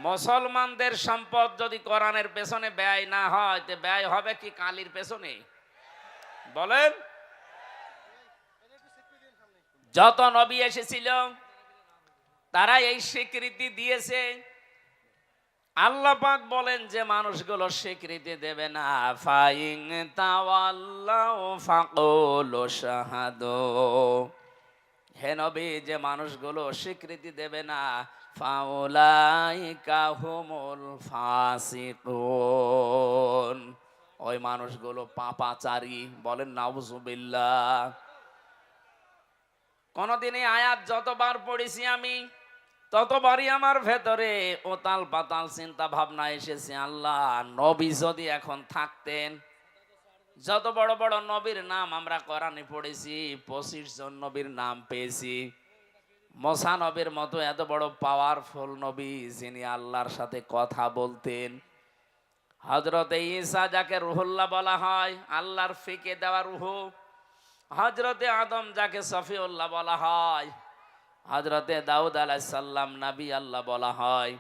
মুসলমানদের সম্পদ যদি কোরআনের পেছনে ব্যয় না হয় তে ব্যয় হবে কি কালির পেছনে? বলেন। যত নবী এসেছিল তারা এই স্বীকৃতি দিয়েছে। আল্লাহ পাক বলেন যে মানুষগুলো স্বীকৃতি দেবে না, ফাইন তাওয়াল্লাউ ফাকুলু শাহাদু, হে নবী যে মানুষগুলো স্বীকৃতি দেবে না, ফাউলাইকা হুমুল ফাসিকুন, ওই মানুষগুলো পাপাচারী। বলেন নাউজুবিল্লাহ। কোনদিন এই আয়াত যতবার পড়েছি আমি ততবারই আমার ভেতরে ওতাল পাতাল চিন্তা ভাবনা এসেছে, আল্লাহ নবী যদি এখন থাকতেন, যত বড় বড় নবীর নাম আমরা কোরআনে পড়েছি, 25 জন নবীর নাম পেয়েছি। মুসা নবীর মতো এত বড় পাওয়ারফুল নবী যিনি আল্লাহর সাথে কথা বলতেন, হযরতে ঈসা যাকে রুহুল্লাহ বলা হয়, আল্লাহর ফিকে দেওয়া রূহ, হযরতে আদম যাকে সফিউল্লাহ বলা হয়, হযরতে দাউদ আলাইহিস সালাম নবী আল্লাহ বলা হয়,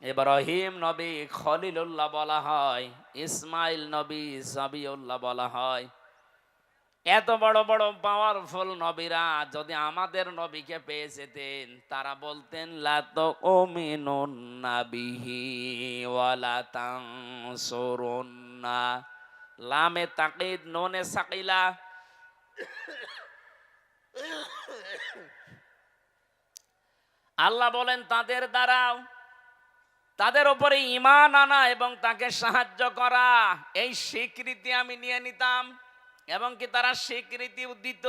ইব্রাহিম নবী খলিলুল্লাহ বলা হয়, ইসমাইল নবী সাবিউল্লাহ বলা হয়। এত বড় বড় পাওয়ারফুল নবীরা যদি আমাদের নবীকে পেয়ে যেতেন, তারা বলতেন লা তুমিনুন্না বিহি ওয়ালা তানসুরুন্না, লামে তাকিদ নুনে সাকিলা, আল্লাহ বলেন তাদের দ্বারাও তাদের উপরে ঈমান আনা এবং তাকে সাহায্য করা, এই স্বীকৃতি আমি নিয়ে নিতাম এবং কি তারা স্বীকৃতিও দিত।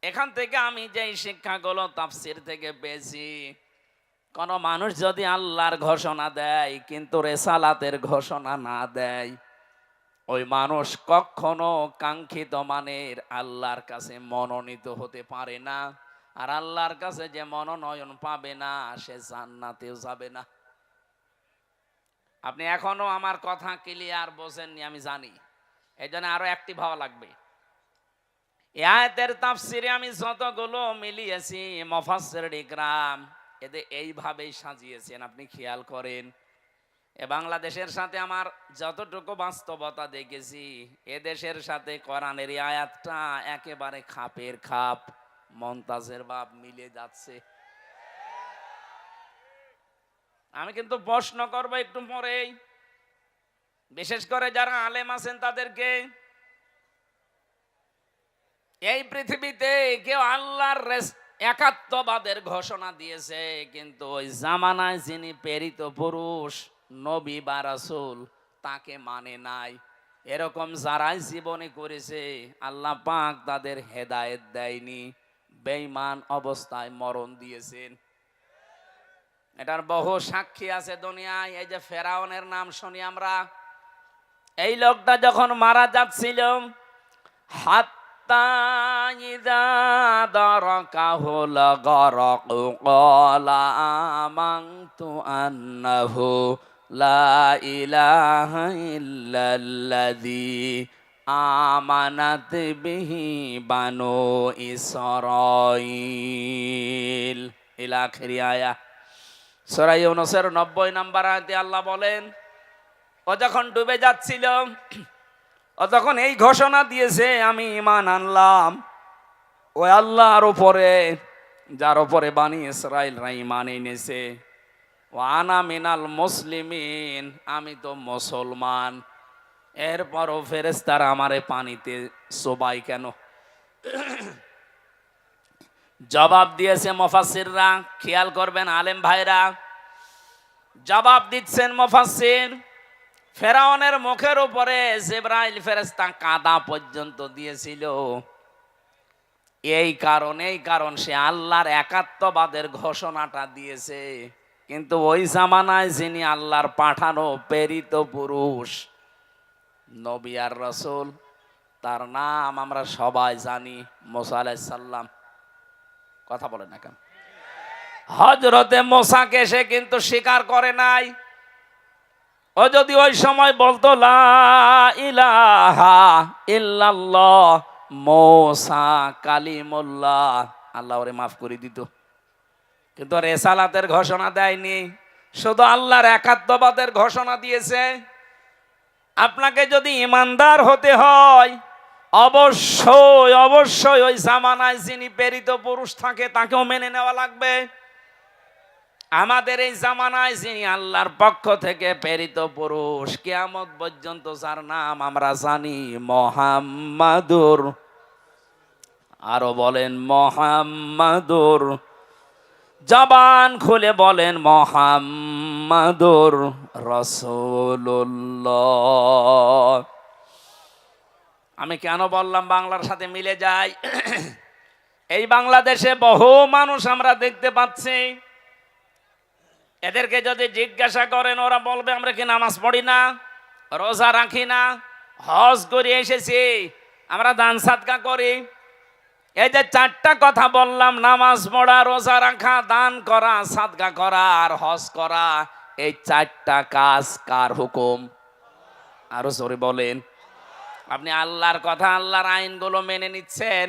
এখান থেকে আমি যে শিক্ষাগুলো তাফসীর থেকে পেয়েছি, কোন মানুষ যদি আল্লাহর ঘোষণা দেয় কিন্তু রেসালাতের ঘোষণা না দেয়, ওই মানুষ কখনো কাঙ্ক্ষিত মানের আল্লাহর কাছে মনোনীত হতে পারে না। আর আল্লাহর কাছে যে মনোনয়ন পাবে না, সে জান্নাতেও যাবে না। আপনি এখনো আমার কথা ক্লিয়ার বোঝেননি আমি জানি, এই জন্য আরো অ্যাক্টিভ হওয়া লাগবে। এই আয়াতের তাফসিরে আমি যতগুলো মিলিয়েছি, মুফাসসির ইকরাম এদের এইভাবেই সাজিয়েছেন, আপনি খেয়াল করেন। এ বাংলাদেশের সাথে আমার যতটুকু বাস্তবতা দেখেছি, এ দেশের সাথে কোরআনের এই আয়াতটা একেবারে খাপের খাপ, মন্তাজের বাপ মিলে যাচ্ছে। আমি কিন্তু প্রশ্ন করবো একটু পরেই, বিশেষ করে যারা আলেম আছেন তাদেরকে। এই পৃথিবীতে কেউ আল্লাহর একাত্মবাদের ঘোষণা দিয়েছে, কিন্তু ওই জামানায় যিনি প্রেরিত পুরুষ নবী বা রাসূল তাকে মানে নাই। এরকম যারাই জীবনে করেছে, আল্লাহ পাক তাদের হেদায়েত দেয়নি, বেঈমান অবস্থায় মরণ দিয়েছেন। এটার বহু সাক্ষী আছে দুনিয়ায়। এই যে ফেরাউনের নাম শুনি আমরা, এই লোকটা যখন মারা যাচ্ছিল, হাত্তা ইযা দারাকাহুল গরক ক্বালা আমানতু আন্নাহু লা ইলাহা ইল্লাল্লাযী আমানাত বিহি বানু ইসরাঈল, ইলা আখিরি আয়াত। সূরা ইউনূসের 90 নম্বর আয়াতে আল্লাহ বলেন, ও যখন ডুবে যাচ্ছিল, ও তখন এই ঘোষণা দিয়েছে, আমি ঈমান আনলাম ওই আল্লাহর উপরে যার উপরে বানি ইসরাঈলরা ঈমান এনেছে। ওয়া আনা মিনাল মুসলিমিন, আমি তো মুসলমান। এরপরও ফেরেশতারা আমারে পানিতে চোবাই কেন? জবাব দিয়েছে মুফাসসিররা, খেয়াল করবেন আলেম ভাইরা, জবাব দিচ্ছেন মুফাসসির। ফেরাউনের মুখের উপরে জিবরাইল ফেরেশতা কাদা পর্যন্ত দিয়েছিল। এই কারণ সে আল্লাহর একাত্মবাদের ঘোষণাটা দিয়েছে, কিন্তু ওই জামানায় যিনি আল্লাহর পাঠানো প্রেরিত পুরুষ নবী আর রাসূল, তার নাম আমরা সবাই জানি, মুসা আলাইহিস সালাম। কথা বলে না কেন? হযরতে মুসাকে সে কিন্তু স্বীকার করে নাই। ও যদি ওই সময় বলতো লা ইলাহা ইল্লাল্লাহ মুসা কালিমুল্লাহ, আল্লাহ ওরে মাফ করে দিত। কিন্তু রেসালাতের ঘোষণা দেয়নি। শুধু আল্লাহর একাত্মবাদের ঘোষণা দিয়েছে। আপনাকে যদি ইমানদার হতে হয়, অবশ্যই অবশ্যই ওই জামানায় যিনি প্রেরিত পুরুষ থাকে তাকেও মেনে নেওয়া লাগবে। আমাদের এই জামানায় যিনি আল্লাহর পক্ষ থেকে প্রেরিত পুরুষ, কিয়ামত পর্যন্ত যার নাম আমরা জানি, মুহাম্মাদুর, আরো বলেন মুহাম্মাদুর, জবান খুলে বলেন মুহাম্মাদুর রাসূলুল্লাহ। আমি কেন বললাম বাংলার সাথে মিলে যায়? এই বাংলাদেশে বহু মানুষ আমরা দেখতে পাচ্ছি, এদেরকে যদি জিজ্ঞাসা করেন ওরা বলবে আমরা কি নামাজ পড়ি না, রোজা রাখি না, হজ করে এসেছি, আমরা দান সাদকা করি। এই যে চারটা কথা বললাম, নামাজ পড়া, রোজা রাখা, দান করা, সাদকা করা আর হজ করা, এই চারটা কাজ কার হুকুম? আরো জোরে বলেন। আপনি আল্লাহর কথা, আল্লাহর আইনগুলো মেনে নিচ্ছেন,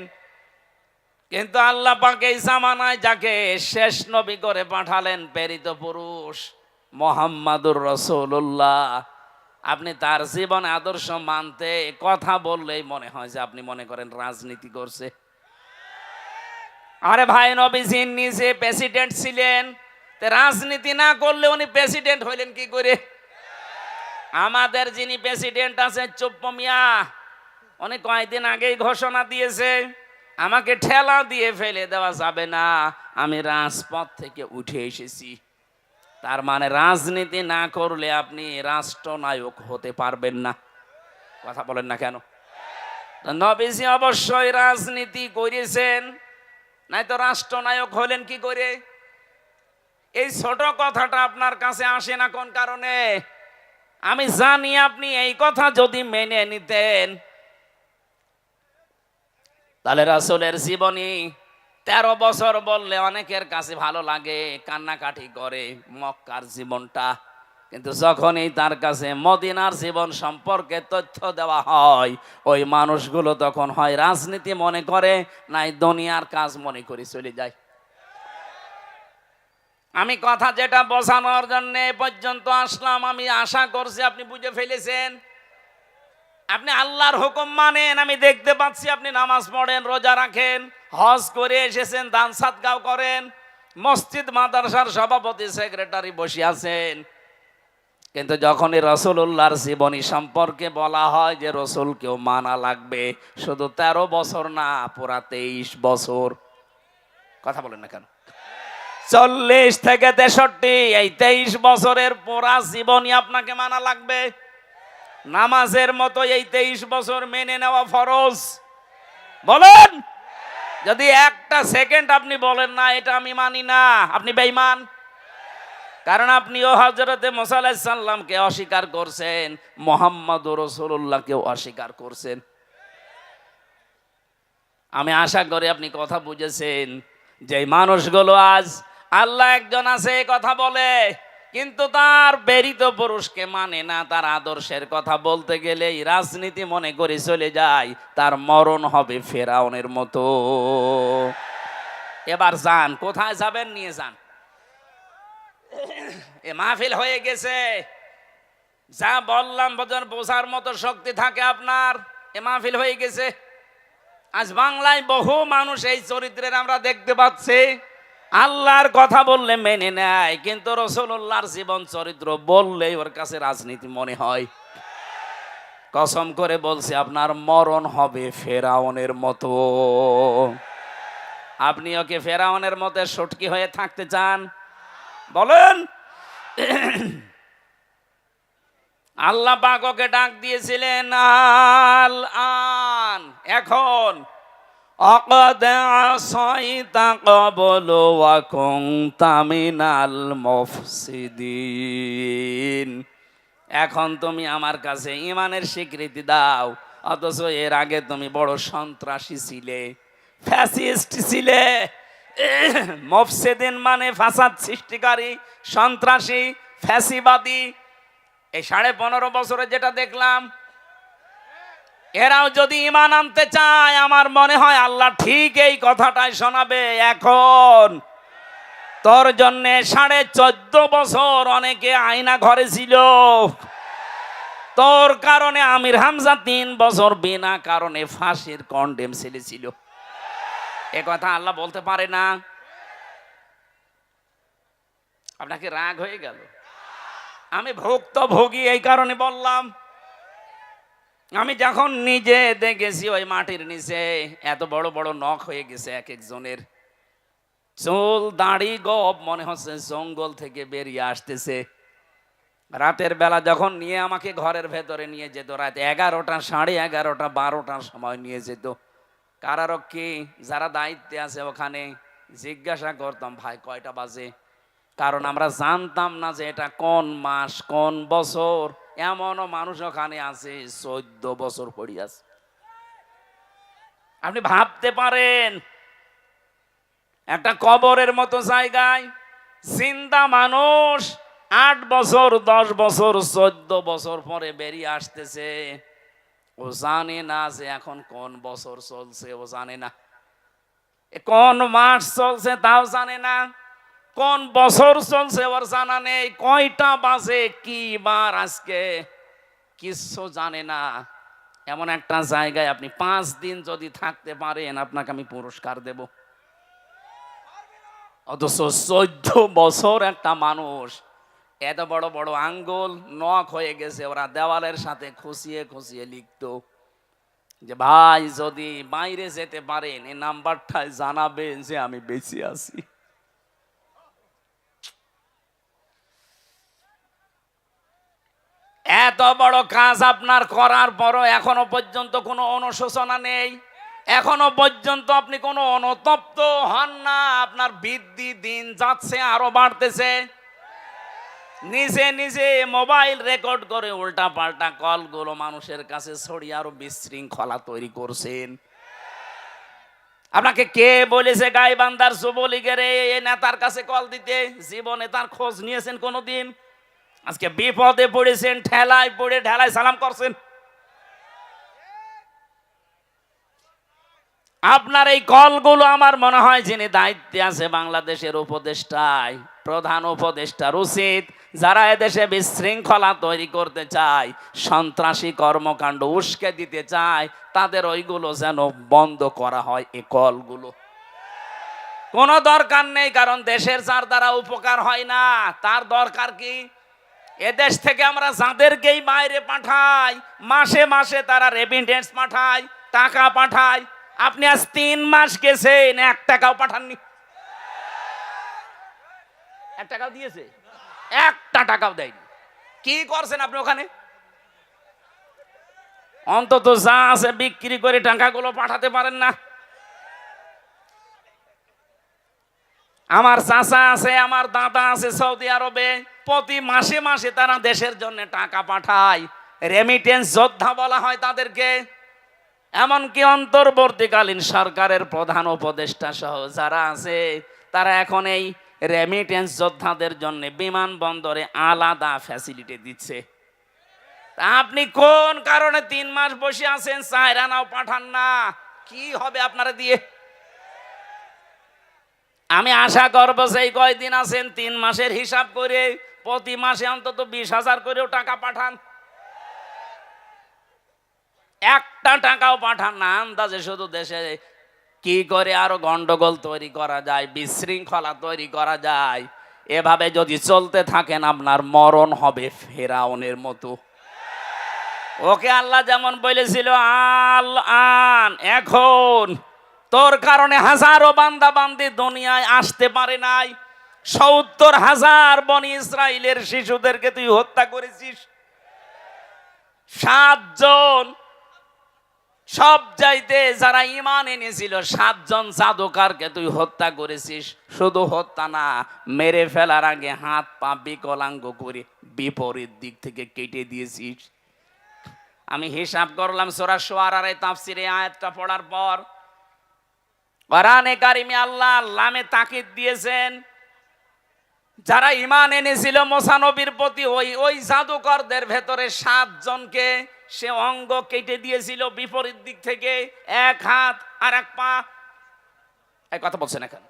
কিন্তু আল্লাহ পাক এই জামানায় যাকে শেষ নবী করে পাঠালেন, প্রেরিত পুরুষ মুহাম্মাদুর রাসূলুল্লাহ, আপনি তার জীবন আদর্শ মানতে কথা বললেই মনে হয় যে আপনি মনে করেন রাজনীতি করছে। আরে ভাই, নবীজি নিজে প্রেসিডেন্ট ছিলেন, রাজনীতি না করলে উনি প্রেসিডেন্ট হইলেন কি করে? আমাদের যিনি প্রেসিডেন্ট আছেন চুপ্পু মিয়া, উনি কয়েকদিন আগেই ঘোষণা দিয়েছে আমাকে ঠেলা দিয়ে ফেলে দেওয়া যাবে না, আমি রাজপথ থেকে উঠে এসেছি। তার মানে রাজনীতি না করলে আপনি রাষ্ট্রনায়ক হতে পারবেন না। কথা বলেন না কেন? নবীজি অবশ্যই রাজনীতি করেছেন, নাই তো রাষ্ট্রনায়ক হলেন কি করে? এই ছোট কথাটা আপনার কাছে আসে না কোন কারণে? আমি জানি আপনি এই কথা যদি মেনে নিতেন, তাহলে রাসূলের জীবনী 13 বছর বললে অনেকের কাছে ভালো লাগে, কান্নাকাটি করে মক্কার জীবনটা, কিন্তু যখনই তার কাছে মদিনার জীবন সম্পর্কে তথ্য দেওয়া হয়, ওই মানুষগুলো তখন হয় রাজনীতি মনে করে, নাই দুনিয়ার কাজ মনে করে চলে যায়। আমি কথা যেটা বোঝানোর জন্য এ পর্যন্ত আসলাম, আমি আশা করছি আপনি বুঝে ফেলেছেন। আপনি আল্লাহর হুকুম মানেন, আমি দেখতে পাচ্ছি আপনি নামাজ পড়েন, রোজা রাখেন, হজ করে এসেছেন, দান সাদকাও করেন, মসজিদ মাদ্রাসার সভাপতি সেক্রেটারি বসে আছেন, কিন্তু যখনই রাসূলুল্লাহর জীবনী সম্পর্কে বলা হয় যে রাসূলকেও মানা লাগবে, শুধু 13 বছর না, পুরা 23 বছর। কথা বলেন না কেন? 40 থেকে 63, এই 23 বছরের পুরা জীবনী আপনাকে মানা লাগবে। নামাজের মতো এই 23 বছর মেনে নেওয়া ফরজ। বলেন, যদি একটা সেকেন্ড আপনি বলেন না এটা আমি মানি না, আপনি বেঈমান। কারণ আপনিও হযরতে মুসা আলাইহিস সালামকে অস্বীকার করছেন, মুহাম্মদুর রাসূলুল্লাহকেও অস্বীকার করছেন। আমি আশা করি আপনি কথা বুঝেছেন। যে মানুষগুলো আজ আল্লাহ একজন আছে এই কথা বলে, কিন্তু তার প্রেরিত পুরুষকে মানে না, তার আদর্শের কথা বলতে গেলেই রাজনীতি মনে করে চলে যায়, তার মরণ হবে ফেরাউনের মতো। এবার যান, কোথায় যাবেন নিয়ে যান। এ মাহফিল হয়ে গেছে, যা বললাম বোঝার মতো শক্তি থাকে আপনার, এ মাহফিল হয়ে গেছে। আজ বাংলায় বহু মানুষ এই চরিত্রের আমরা দেখতে পাচ্ছি, আল্লাহর কথা বললে মেনে নেয়, কিন্তু রাসূলুল্লাহর জীবন চরিত্র বললেই ওর কাছে রাজনীতি মনে হয়। কসম করে বলছি, আপনার মরণ হবে ফেরাউনের মতো। আপনি ওকে ফেরাউনের মতো সটকি হয়ে থাকতে চান? বলেন। আল্লাহ পাক ওকে ডাক দিয়েছিলেন আল আন, এখন অকদ আসাইতা ক্বাবলু ওয়া কুনতা মিনাল মুফসিদিন, এখন তুমি আমার কাছে ঈমানের স্বীকৃতি দাও, অথচ এর আগে তুমি বড় সন্ত্রাসী ছিলে, ফ্যাসিস্ট ছিলে। মুফসিদিন মানে ফাসাদ সৃষ্টিকারী, সন্ত্রাসী, ফ্যাসিবাদী। এই 15.5 বছরে যেটা দেখলাম, এরাও যদি ঈমান আনতে চায়, আমার মনে হয় আল্লাহ ঠিক এই কথাটাই শোনাবে। এখন তোর জন্য 14.5 বছর অনেকে আয়না ঘরে ছিল, তোর কারণে আমির হামজা 3 বছর বিনা কারণে ফাঁসির কন্ডেম সেলে ছিল। এ কথা আল্লাহ বলতে পারে না? আপনাকে রাগ হয়ে গেল? আমি ভুক্তভোগী এই কারণে বললাম। আমি যখন নিজে দেখেছি ওই মাটির নিচে এত বড় বড় নখ হয়ে গেছে এক একজনের, চুল দাড়ি গব মনে হচ্ছে জঙ্গল থেকে বেরিয়ে আসতেছে। রাতের বেলা যখন নিয়ে আমাকে ঘরের ভেতরে নিয়ে যেত, রাত 11টা, 11:30, 12টার সময় নিয়ে যেত, কারারক্ষী যারা দায়িত্বে আছে ওখানে জিজ্ঞাসা করতাম, ভাই কয়টা বাজে? কারণ আমরা জানতাম না যে এটা কোন মাস কোন বছর। এমনও মানুষ ওখানে আছে 14 বছর পড়ে আছে। আপনি ভাবতে পারেন একটা কবরের মতো জায়গায় জিন্দা মানুষ 8 বছর 10 বছর 14 বছর পরে বেরিয়ে আসতেছে। ও জানে না যে এখন কোন বছর চলছে, ও জানে না কোন মাস চলছে, তাও জানে না কোন বছর চলছে, ওর জানা নেই কয়টা বাজে কি বার আজকে, কিছু জানে না। এমন একটা জায়গায় আপনি 5 দিন যদি থাকতে পারেন আপনাকে আমি পুরস্কার দেব। অথচ 14 বছর একটা মানুষ, এত বড় বড় আঙ্গুল নখ হয়ে গেছে, ওরা দেওয়ালের সাথে খুশিয়ে খুশিয়ে লিখতো যে ভাই যদি বাইরে যেতে পারেন এই নাম্বারটায় জানাবেন যে আমি বেঁচে আছি। এত বড় কাজ আপনার করার পরও এখনো পর্যন্ত কোনো অনুশোচনা নেই, এখনো পর্যন্ত আপনি কোনো অনুতপ্ত হন না। আপনার বৃদ্ধি দিন যাচ্ছে আরো বাড়তেছে। নিজে নিজে মোবাইল রেকর্ড করে উল্টা পাল্টা কলগুলো মানুষের কাছে ছড়িয়ে আরো বিশৃঙ্খলা তৈরি করছেন। আপনাকে কে বলেছে গাইবান্ধার যুবলীগের এই নেতার কাছে কল দিতে? জীবনে তার খোঁজ নিয়েছেন কোনোদিন? আজকে বিপদে পড়েছেন, ঠেলায় পড়ে ঢেলায় সালাম করছেন। আপনার এই কলগুলো আমার মনে হয় যিনি দায়িত্বে আছে বাংলাদেশের উপদেষ্টায়, প্রধান উপদেষ্টার উচিত যারা এদেশে বিশৃঙ্খলা তৈরি করতে চায়, সন্ত্রাসী কর্মকাণ্ড উস্কে দিতে চায়, তাদের ওইগুলো যেন বন্ধ করা হয়। এই কলগুলো কোনো দরকার নেই, কারণ দেশের যার দ্বারা উপকার হয় না তার দরকার কি? এদেশ থেকে আমরা যাদেরকেই বাইরে পাঠাই, মাসে মাসে তারা রেমিটেন্স পাঠায়, টাকা পাঠায়। আপনি আজ 3 মাস গেছেন, 1 টাকাও পাঠাননি। 1 টাকাও দিয়েছে? 1টা টাকাও দেয়নি। কি করছেন আপনি ওখানে? অন্তত যা আছে বিক্রি করে টাকাগুলো পাঠাতে পারেন না? আমার চাচা আছে, আমার দাদা আছে সৌদি আরবে, প্রতি মাসে মাসে তারা দেশের জন্য টাকা পাঠায়, রেমিটেন্স যোদ্ধা বলা হয় তাদেরকে। এমনকি অন্তর্বর্তীকালীন সরকারের প্রধান উপদেষ্টা সহ যারা আছে তারা এখন এই রেমিটেন্স যোদ্ধাদের জন্য বিমানবন্দরে আলাদা ফ্যাসিলিটি দিচ্ছে। আপনি কোন কারণে 3 মাস বসে আছেন, 4 আনাও পাঠান না? কি হবে আপনারা দিয়ে? আমি আশা করবো সেই কয়দিন আছেন 3 মাসের হিসাব করে প্রতি মাসে অন্তত 20,000 করেও টাকা পাঠান। 1টা টাকাও পাঠান না। আন্দাজে শুধু দেশে কি করে আরো গন্ডগোল তৈরি করা যায়, বিশৃঙ্খলা তৈরি করা যায়। এভাবে যদি চলতে থাকেন আপনার মরণ হবে ফেরাউনের মতো। ওকে আল্লাহ যেমন বলেছিল আল আন, এখন তোর কারণে হাজারো বান্দা বান্দি দুনিয়ায় আসতে পারে নাই। 70,000 বনি ইসরাইলের শিশুদেরকে তুই হত্যা করেছিস। 7 জন সব চাইতে যারা ঈমান এনেছিল 7 জন জাদুকারকে তুই হত্যা করেছিস। শুধু হত্যা না, মেরে ফেলার আগে হাত পা বিকলাঙ্গ করে বিপরীত দিক থেকে কেটে দিয়েছিস। আমি হিসাব করলাম সূরা শুআরার এই তাফসিরে আয়াতটা পড়ার পর কোরআনে কারিমে আল্লাহ লামে তাকিদ দিয়েছেন যারা ঈমান এনেছিল মুসা নবীর প্রতি, ওই জাদুকরদের ভেতরে 7 জনকে সে অঙ্গ কেটে দিয়েছিল বিপরীত দিক থেকে, 1 হাত আর 1 পা। এই কথা বলছেন এখন?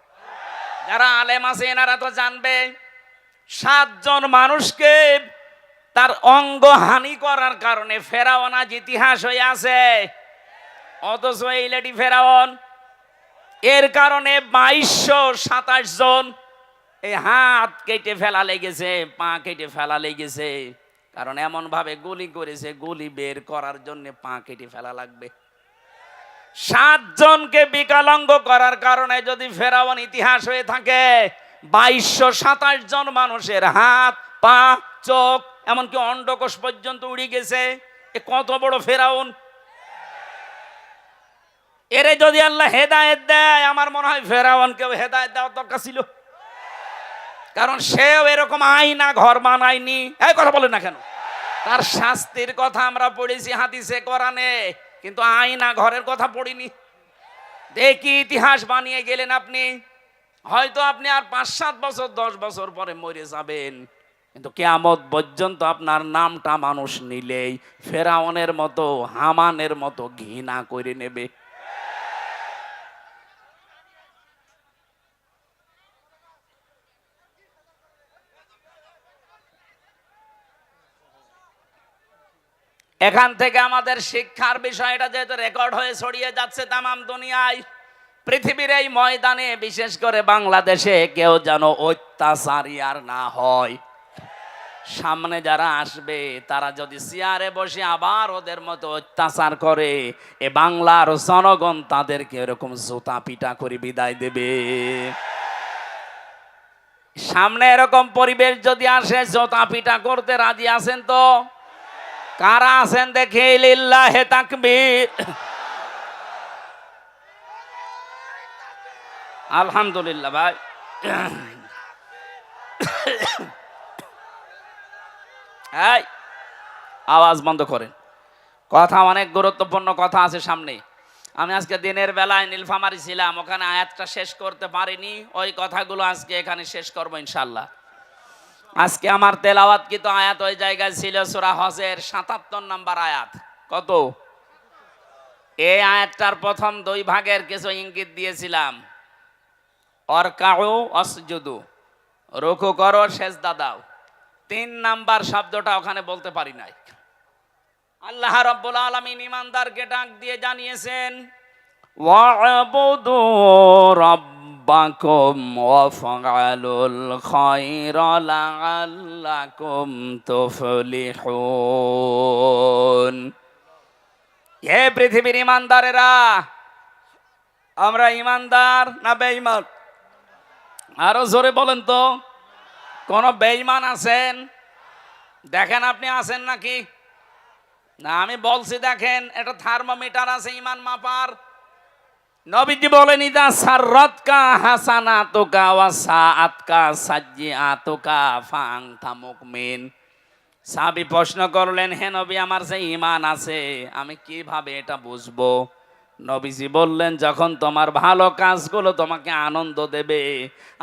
যারা আলেম আছে এনারা তো জানবে, 7 জন মানুষকে তার অঙ্গ হানি করার কারণে ফেরাউন আজ ইতিহাস হয়ে আছে। অথচ এই লেডি ফেরাউন, এর কারণে 2227 জন এই হাত কেটে ফেলা লেগেছে, পা কেটে ফেলা লেগেছে। কারণ এমন ভাবে গুলি করেছে, গুলি বের করার জন্য পা কেটে ফেলা লাগবে। 7 জনকে বিকলাঙ্গ করার কারণে যদি ফেরাউন ইতিহাস হয়ে থাকে, 2227 জন মানুষের হাত, পা, চোখ, এমনকি অন্ডকোষ পর্যন্ত উড়ে গেছে। এ কত বড় ফেরাউন! এরে যদি আল্লাহ হেদায়েত দেয়, আমার মনে হয় ফেরাউনকেও হেদায়েত দেওয়ার দরকার ছিল। কারণ সেও এরকম আয়না ঘর বানায়নি। এই কথা বলেন না কেন? তার শাস্তির কথা আমরা পড়েছি হাদিসে, কোরআনে, কিন্তু আয়না ঘরের কথা পড়িনি। দেখি ইতিহাস বানিয়ে গেলেন আপনি। হয়তো আপনি আর 5-7 বছর 10 বছর পরে মরে যাবেন, কিন্তু কিয়ামত পর্যন্ত আপনার নামটা মানুষ নিলেই ফেরাউনের মতো, হামানের মতো ঘৃণা করে নেবে। এখান থেকে আমাদের শিক্ষার বিষয়টা যেহেতু রেকর্ড হয়ে ছড়িয়ে যাচ্ছে তামাম দুনিয়ায়, পৃথিবীর এই ময়দানে, বিশেষ করে বাংলাদেশে, কেউ যেন অত্যাচারী আর না হয়। সামনে যারা আসবে তারা যদি চেয়ারে বসে আবার ওদের মতো অত্যাচার করে, এ বাংলার জনগণ তাদেরকে এরকম জুতা পিটা করে বিদায় দেবে। সামনে এরকম পরিবেশ যদি আসে, জুতা পিটা করতে রাজি আছেন তো? কারা আছেন দেখে? লিল্লাহে তাকবীর। আলহামদুলিল্লাহ ভাই। এই আওয়াজ বন্ধ করেন, কথা অনেক গুরুত্বপূর্ণ কথা আছে সামনে। আমি আজকে দিনের বেলায় নীলফামারী ছিলাম, ওখানে আয়াতটা শেষ করতে পারিনি। ওই কথাগুলো আজকে এখানে শেষ করবো ইনশাল্লাহ। আজকে আমার তেলাওয়াতকৃত আয়াত ওই জায়গায় ছিল সূরা হজের 77 নম্বর আয়াত। কত? এই আয়াতটার প্রথম 2 ভাগের কিছু ইঙ্গিত দিয়েছিলাম। অরকাউ অসজুদু, রুকু করো, সেজদা দাও। 3 নাম্বার শব্দটা ওখানে বলতে পারি নাই। আল্লাহ রাব্বুল আলামিন ঈমানদারকে ডাক দিয়ে জানিয়েছেন, ওয়া'বুদু রাব্বাকুম ওয়াফআলুল খায়রা লাআল্লাকুম তুফলিহুন। হে পৃথিবীর ঈমানদারেরা, আমরা ঈমানদার না বেঈমান? আরো জোরে বলেন তো। কোন বেঈমান আছেন? দেখেন আপনি আছেন নাকি? না, আমি বলছি দেখেন, এটা থার্মোমিটার আছে ঈমান মাপার। নবীজি বলেন, ইদা সাররাতকা হাসানাতুকা ওয়া সাআতকা সাজ্জিআতুকা ফাআনতা মুমিন। সাহাবী প্রশ্ন করলেন, হে নবী, আমার যে ঈমান আছে আমি কিভাবে এটা বুঝবো? নবীজি বললেন, যখন তোমার ভালো কাজগুলো তোমাকে আনন্দ দেবে,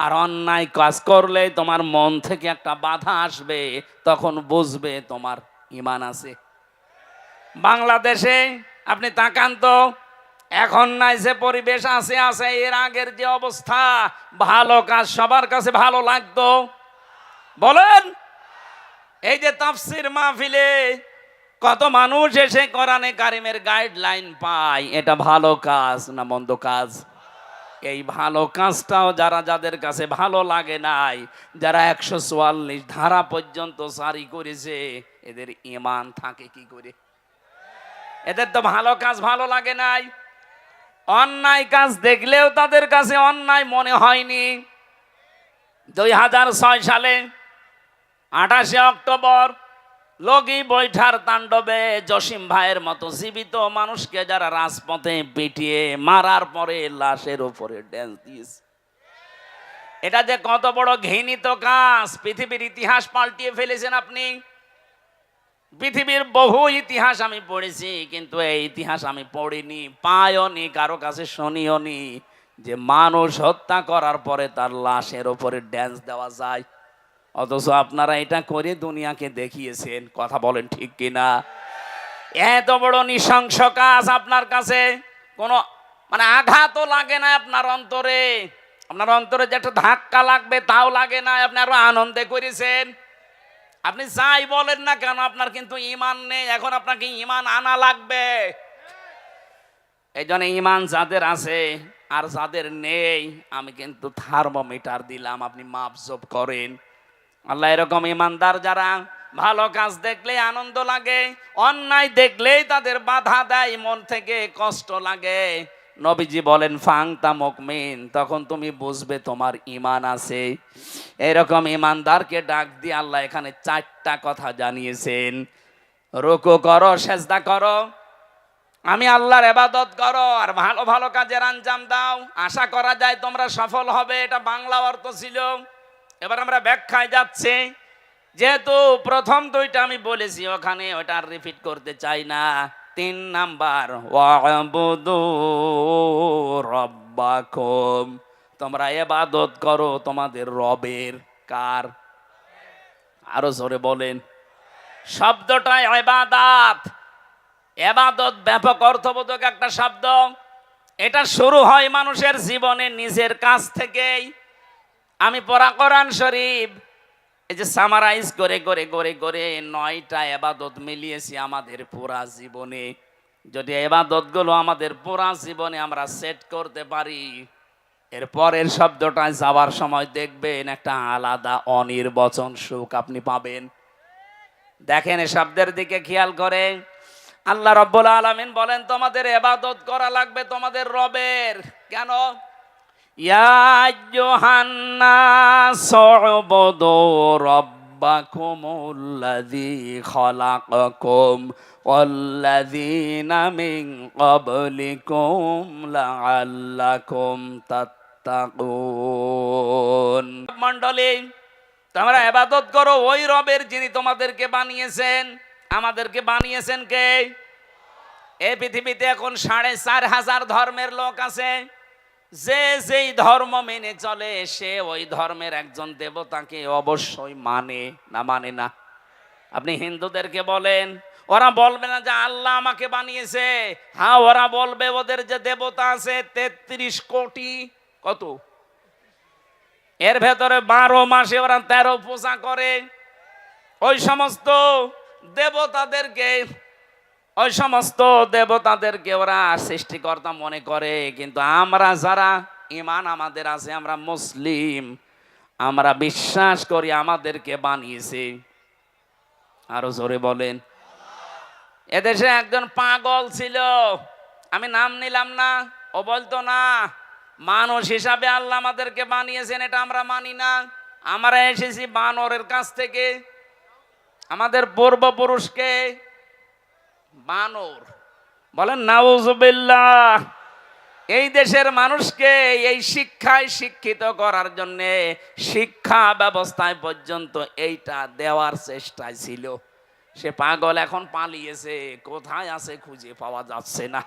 আর অন্যায় কাজ করলে তোমার মন থেকে একটা বাধা আসবে, তখন বুঝবে তোমার ঈমান আছে। বাংলাদেশে আপনি তাকান তো, এখন নাই যে পরিবেশ আছে, এর আগের যে অবস্থা, ভালো কাজ সবার কাছে ভালো লাগতো? বলেন। এই যে তাফসীর মাহফিলে কত মানুষ এসে কোরআনে কারিমের গাইডলাইন পায়, এটা ভালো কাজ না মন্দ কাজ? এই ভালো কাজটাও যাদের কাছে ভালো লাগে নাই, যারা 144 ধারা পর্যন্ত জারি করেছে, এদের ঈমান থাকে কি করে? এদের তো ভালো কাজ ভালো লাগে নাই। অন্যায় কাজ দেখলেও তাদের কাছে অন্যায় মনে হয়নি। 2006 সালে 28শে অক্টোবর লগি বৈঠার তাণ্ডবে জসিম ভাইয়ের মতো জীবিত মানুষকে যারা রাজপথে পিটিয়ে মারার পরে লাশের উপরে ড্যান্স দিয়েছে, এটা যে কত বড় ঘৃণিত কাজ! পৃথিবীর ইতিহাস পাল্টিয়ে ফেলেছেন আপনি। পৃথিবীর বহু ইতিহাস আমি পড়েছি, কিন্তু এই ইতিহাস আমি পড়িনি, পাইওনি, কারো কাছে শুনিওনি যে মানুষ হত্যা করার পরে তার লাশের উপরে ড্যান্স দেওয়া যায়। অথচ আপনারা এটা করে দুনিয়াকে দেখিয়েছেন। কথা বলেন ঠিক কিনা? এত বড় নৃশংস কাজ আপনার কাছে কোনো আঘাতও লাগে না আপনার অন্তরে? আপনার অন্তরে যে একটা ধাক্কা লাগবে তাও লাগে না, আপনি আরো আনন্দে করেছেন। আপনি যাই বলেন না কেন, আপনার কিন্তু ঈমান নেই, এখন আপনাকে ঈমান আনা লাগবে। এই জন্য ঈমান যাদের আছে আর যাদের নেই, আমি কিন্তু থার্মোমিটার দিলাম, আপনি মাপজোপ করেন। আল্লাহ এরকম ঈমানদার যারা ভালো কাজ দেখলে আনন্দ লাগে, অন্যায় দেখলেই তাদের বাধা দেয়, মন থেকে কষ্ট লাগে। নবীজি বলেন ফাংতা মুকমিন, তখন তুমি বুঝবে তোমার ঈমান আছে। এরকম ঈমানদারকে ডাক দিয়ে আল্লাহ এখানে 4টা কথা জানিয়েছেন। রুকু করো, সেজদা করো, আমি আল্লাহর ইবাদত করো, আর ভালো ভালো কাজের আঞ্জাম দাও, আশা করা যায় তোমরা সফল হবে। এটা বাংলা অর্থ ছিল। এবার আমরা ব্যাখ্যায় যাচ্ছি। যেহেতু প্রথম 2টা আমি বলেছি, ওখানে ওটা রিপিট করতে চাই না। 3 নাম্বার, ওয়াবুদু রব্বাকুম, তোমরা ইবাদত করো তোমাদের রবের। কার? আরো জোরে বলেন। শব্দটাই ইবাদত। ইবাদত ব্যাপক অর্থবোধক একটা শব্দ। এটা শুরু হয় মানুষের জীবনে নিজের কাছ থেকেই। আমি পড়া কোরআন শরীফ এই যে সামারাইজ করে করে করে করে 9টা ইবাদত মিলিয়েছি আমাদের পুরা জীবনে। যদি ইবাদতগুলো আমাদের পুরা জীবনে আমরা সেট করতে পারি, এর পরের শব্দটায় যাওয়ার সময় দেখবেন একটা আলাদা অনির্বচন সুখ আপনি পাবেন। দেখেন এই শব্দের দিকে খেয়াল করে। আল্লাহ রাব্বুল আলামিন বলেন তোমাদের ইবাদত করা লাগবে তোমাদের রবের। কেন? ইয়া আইয়ুহান নাস উবুদু রাব্বাকুমুল্লাযী খালাকাকুম ওয়াল্লাযীনা মিন ক্বাবলিকুম লাআল্লাকুম তাত্তাকুন। মণ্ডলী, তোমরা ইবাদত করো ওই রবের যিনি তোমাদেরকে বানিয়েছেন। আমাদেরকে বানিয়েছেন কে? এই পৃথিবীতে এখন 4,500 ধর্মের লোক আছে। যে যেই ধর্ম মেনে চলে সে ওই ধর্মের একজন দেবতাকে অবশ্যই মানে না। মানে না? আপনি হিন্দুদেরকে বলেন, ওরা বলবে না যে আল্লাহ আমাকে বানিয়েছে। হ্যাঁ, ওরা বলবে ওদের যে দেবতা আছে 33 কোটি, কত, এর ভেতরে 12 মাসে ওরা 13 পূজা করে। ওই সমস্ত দেবতাদেরকে ওরা সৃষ্টিকর্তা মনে করে। কিন্তু আমরা যারা ঈমান আমাদের আছে, আমরা মুসলিম, আমরা বিশ্বাস করি আমাদেরকে বানিয়েছে। আরো জোরে বলেন। এদেশে একজন পাগল ছিল, আমি নাম নিলাম না, ও বলতো না মানুষ হিসাবে আল্লাহ আমাদেরকে বানিয়েছেন, এটা আমরা মানি না, আমরা এসেছি বানরের কাছ থেকে। আমাদের পূর্বপুরুষকে বানর বলেন, নাউজুবিল্লাহ। এই দেশের মানুষকে এই শিক্ষায় শিক্ষিত করার জন্য শিক্ষা ব্যবস্থায় পর্যন্ত এইটা দেওয়ার চেষ্টায় ছিল। সে পাগল এখন পালিয়েছে, কোথায় আছে খুঁজে পাওয়া যাচ্ছে না।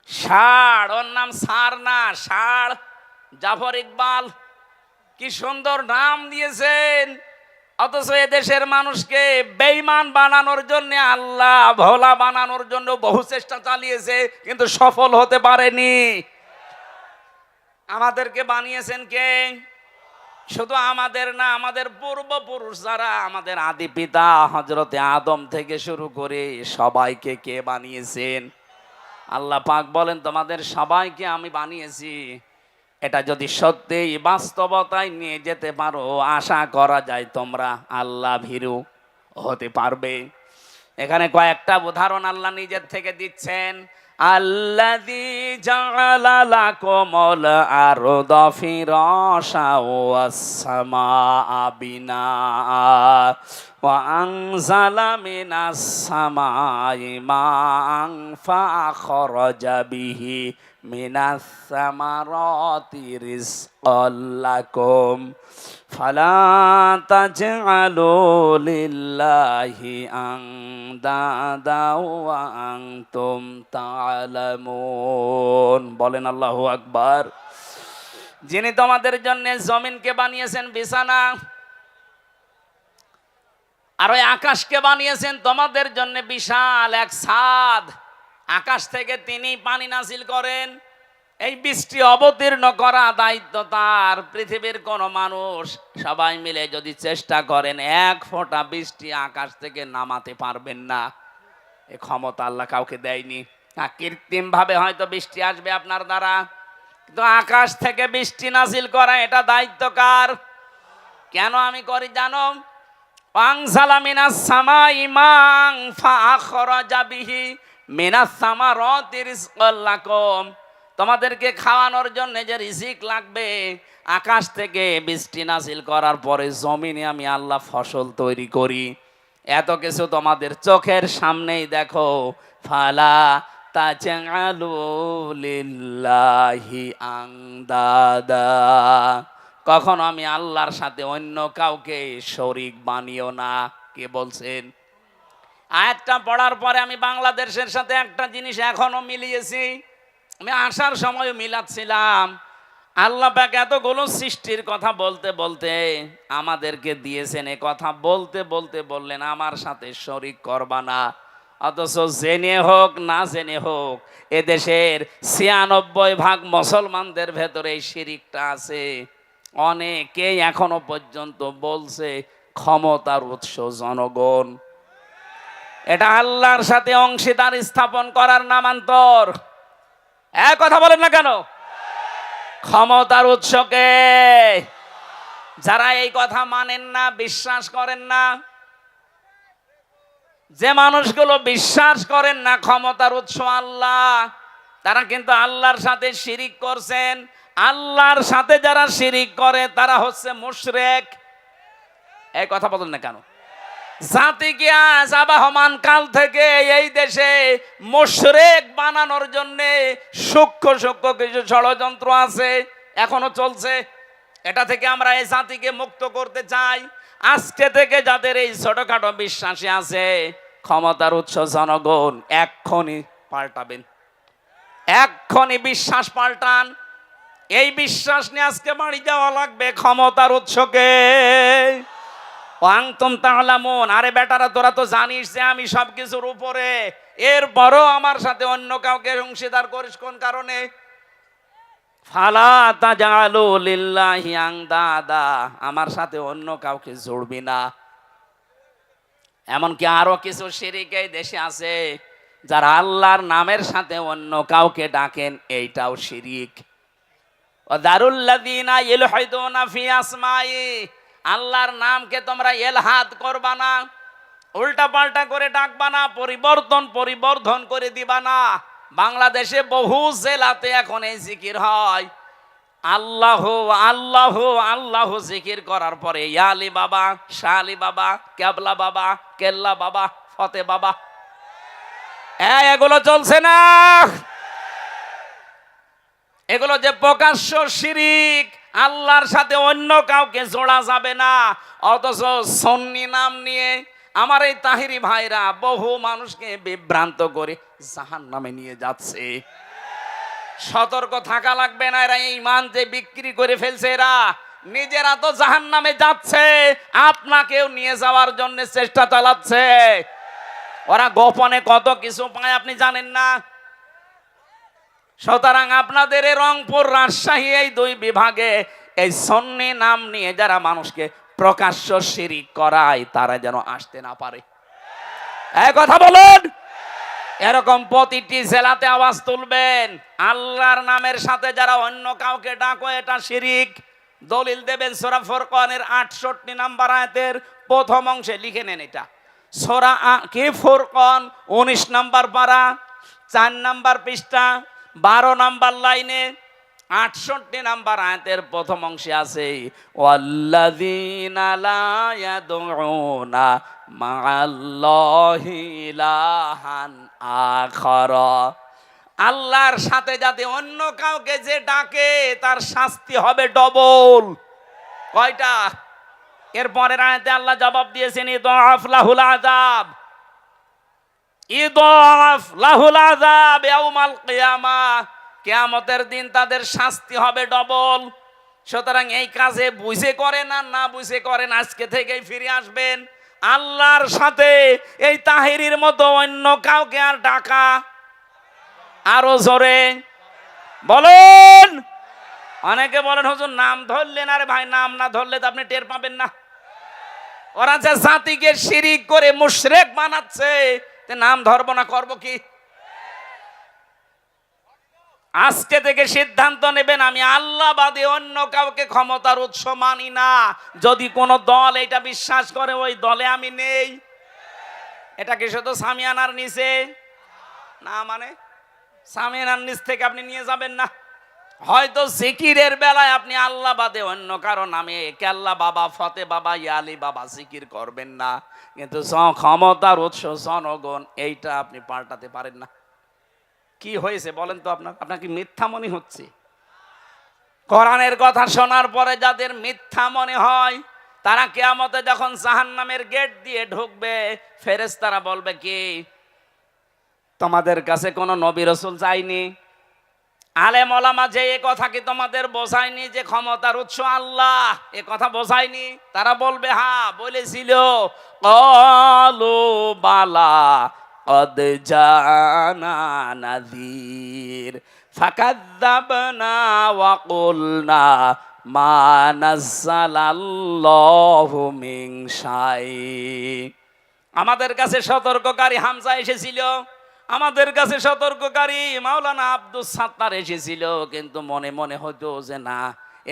ষাঁড়, ওর নাম সার না, ষাঁড়। জাফর ইকবাল কি সুন্দর নাম দিয়েছেন। অথচ এদেশের মানুষকে বেঈমান বানানোর জন্য, আল্লাহ ভোলা বানানোর জন্য বহু চেষ্টা চালিয়েছে, কিন্তু সফল হতে পারেনি। আমাদেরকে বানিয়েছেন কে? শুধু আমাদের না, আমাদের পূর্বপুরুষ যারা, আমাদের আদি পিতা হযরতে আদম থেকে শুরু করে সবাইকে কে বানিয়েছেন? আল্লাহ পাক বলেন তোমাদের সবাইকে আমি বানিয়েছি। এটা যদি সত্যিই বাস্তবতায় নিয়ে যেতে পারো, আশা করা যায় তোমরা আল্লাহ ভীরু হতে পারবে। এখানে কয়েকটা উদাহরণ আল্লাহ নিজের থেকে দিচ্ছেন। আল্লাযী জাআলা লাকুমুল আরদা ফিরাশা ওয়াস সামাআ বিনাআ ওয়া আনজালা মিনাস সামাই মাআন ফাআখরাজা বিহি মিনাস সামারাতি রিজকাল লাকুম ফালা তাজআলু লিল্লাহি আনদাদা ওয়া আনতুম তা'লামুন। বলেন আল্লাহু আকবার। যিনি তোমাদের জন্য জমিনকে বানিয়েছেন বিছানা, আর ওই আকাশকে বানিয়েছেন তোমাদের জন্য বিশাল এক ছাদ। আকাশ থেকে তিনি পানি নাজিল করেন, এই বৃষ্টি অবতীর্ণ করা দায়িত্ব তার। পৃথিবীর কোন মানুষ সবাই মিলে যদি চেষ্টা করেন, এক ফোঁটা বৃষ্টি আকাশ থেকে নামাতে পারবেন না। এই ক্ষমতা আল্লাহ কাউকে দেয়নি। কৃত্রিম ভাবে হয়তো বৃষ্টি আসবে আপনার দ্বারা, কিন্তু আকাশ থেকে বৃষ্টি নাজিল করা এটা দায়িত্ব কার? কেন আমি করি জানো? আনজালা মিনাস সামাই মাং ফাআখরাজা বিহি মিনাস সামারাতি রিজকাল লাকুম। তোমাদেরকে খাওয়ানোর জন্য যে রিজিক লাগবে, আকাশ থেকে বৃষ্টি নাজিল করার পরে জমিনে আমি আল্লাহ ফসল তৈরি করি। এত কিছু তোমাদের চোখের সামনেই দেখো। ফালা তাজআলু লিল্লাহি আনদাদা। কখনো আমি আল্লাহর সাথে অন্য কাউকে শরীক বানিও না। কে বলছেন? আয়াতটা পড়ার পরে আমি বাংলাদেশের সাথে একটা জিনিস এখনো মিলিয়েছি। আমি আসার সময় মিলাচ্ছিলাম। আল্লাহ পাক এতগুলো সৃষ্টির কথা বলতে বলতে আমাদেরকে দিয়েছেন, এ কথা বলতে বলতে বললেন আমার সাথে শরীক করবা না। অথচ জেনে হোক না জেনে হোক এদেশের ৯৬% মুসলমানদের ভেতরে এই শিরিকটা আছে। অনেকেই এখনো পর্যন্ত বলছে ক্ষমতার উৎস জনগণ। এটা আল্লাহর সাথে অংশীদার স্থাপন করার নামান্তর। এক কথা বলেন না কেন? ক্ষমতার উৎসকে যারা এই কথা মানেন না, বিশ্বাস করেন না, যে মানুষগুলো বিশ্বাস করেন না ক্ষমতার উৎস আল্লাহ, তারা কিন্তু আল্লাহর সাথে শিরিক করছেন। আল্লাহর সাথে যারা শিরিক করে তারা হচ্ছে মুশরিক। এই কথা বলেন না কেন? জাতিকে আজ আবহমান কাল থেকে এই দেশে মুশরিক বানানোর জন্য সূক্ষ্ম সূক্ষ্ম কিছু ষড়যন্ত্র আছে, এখনো চলছে। এটা থেকে আমরা এই জাতিকে মুক্ত করতে চাই। আজকে থেকে যাদের এই ছোটখাটো বিশ্বাসী আছে, ক্ষমতার উৎস জনগণ, এক্ষুনি পাল্টাবেন, এক্ষুনি বিশ্বাস পাল্টান। এই বিশ্বাস নিয়ে আজকে বাড়ি যাওয়া লাগবে। ক্ষমতার উৎসকে আনতুম তাআলামুন। আরে বেটারা, তোরা তো জানিস যে আমি সবকিছুর উপরে, এরপরও আমার সাথে অন্য কাউকে অংশীদার করিস কোন কারণে? ফালা তাজআলু লিল্লাহি আনদাদা। আমার সাথে অন্য কাউকে জড়বি না। এমনকি আরো কিছু শিরিক এই দেশে আছে, যারা আল্লাহর নামের সাথে অন্য কাউকে ডাকেন, এইটাও শিরিক। ওয়াদারুল্লাযীনা ইলহাদুনা ফি আসমাই। আল্লাহর নামকে তোমরা এলহাদ করবা না, উল্টা পাল্টা করে ডাকবা না, পরিবর্ধন করে দিবা না। বাংলাদেশে বহু জেলাতে এখন এই জিকির হয়। আল্লাহ আল্লাহ আল্লাহ জিকির করার পরে ইয়ালি বাবা, শালি বাবা, কেবলা বাবা, কেল্লা বাবা, ফতে বাবা, এগুলো চলছে না। এগুলো যে প্রকাশ্য শিরিক, আল্লাহর সাথে অন্য কাউকে জোড়া যাবে না। অথচ সুন্নি নাম নিয়ে আমার এই তাহিরি ভাইরা বহু মানুষকে বিভ্রান্ত করে জাহান্নামে নিয়ে যাচ্ছে। সতর্ক থাকা লাগবে না। এরা ঈমান যে বিক্রি করে ফেলছে, এরা নিজেরা তো জাহান্নামে যাচ্ছে, আপনাকেও নিয়ে যাওয়ার জন্য চেষ্টা চালাচ্ছে। ওরা গোপনে কত কিছু পায় আপনি জানেন না। সুতরাং আপনাদের এই রংপুর, রাজশাহী এই দুই বিভাগে এই সুন্নি নাম নিয়ে যারা মানুষকে প্রকাশ্য শিরিক করায়, তারা যেন আসতে না পারে। এই কথা বলুন। এরকম প্রতিটি জেলাতে আওয়াজ তুলবেন। আল্লাহর নামের সাথে যারা অন্য কাউকে ডাকো, এটা শিরিক। দলিল দেবেন সূরা ফুরকানের 68 নম্বর আয়াতের প্রথম অংশে, লিখে নেন এটা। সূরা কি ফুরকান 19 নম্বর পারা, 4 নম্বর পৃষ্ঠা, 12 নম্বর লাইনে 68 নম্বর আয়াতের প্রথম অংশে আছে, ওয়াল্লাযীনা লা ইয়াদউনা মা'আল্লাহি ইলাহান আখার। আল্লাহর সাথে যাতে অন্য কাউকে যে ডাকে, তার শাস্তি হবে ডবল। কয়টা? এর পরের আয়াতে আল্লাহ জবাব দিয়েছেন, ইদাফ লাহুল আযাব, ইদাফ লাহুল আযাব ইয়াউমাল কিয়ামাহ। কিয়ামতের দিন তাদের শাস্তি হবে ডবল। সুতরাং এই কাজে বুঝে করেন আর না বুঝে করেন, আজকে থেকেই ফিরে আসবেন। আল্লাহর সাথে এই তাহিরির মতো অন্য কাউকে আর ডাকা, আরো জোরে বলেন। অনেকে বলেন হুজুর নাম ধরলেন, আরে ভাই নাম না ধরলে তো আপনি টের পাবেন না। ওরা যে জাতিকে শিরিক করে মুশরিক বানাচ্ছে, তে নাম ধরবো না করব কি? আজকে থেকে সিদ্ধান্ত নেবেন, আমি আল্লাহ বাদে অন্য কাউকে ক্ষমতার উৎস মানি না। যদি কোন দল এটা বিশ্বাস করে ওই দলে আমি নেই। এটা কি শুধু সামিয়ানার নিচে না? মানে সামিয়ানার নিচ থেকে আপনি নিয়ে যাবেন না। হয়তো জিকিরের বেলায় আপনি আল্লাহ বাদে অন্য কারো নামে কেল্লা বাবা, ফতে বাবা, ইয়ালি বাবা জিকির করবেন না, কিন্তু ক্ষমতার উৎস জনগণ, এইটা আপনি পাল্টাতে পারেন না। কি হয়েছে বলেন তো? আপনার কি মিথ্যা মনে হচ্ছে? কোরআনের কথা শোনার পরে যাদের মিথ্যা মনে হয়, তারা কিয়ামতে যখন জাহান্নামের গেট দিয়ে ঢুকবে, ফেরেশতারা বলবে কি, তোমাদের কাছে কোনো নবী রাসূল যায়নি? আলেম ওলামা যে এ কথা কি তোমাদের বোঝায়নি যে ক্ষমতার উৎস আল্লাহ? এ কথা বোঝায়নি? তারা বলবে হ্যাঁ বলেছিল। ক্বালু বালা কদ জানা নাযীর ফাকাযযাবনা ওয়া কুলনা মা নাযালাল্লাহু মিন শাই। আমাদের কাছে সতর্ককারী হামজা এসেছিল, আমাদের কাছে সতর্ককারী মাওলানা আব্দুস সাত্তার এসেছিল, কিন্তু মনে মনে হতো যে না,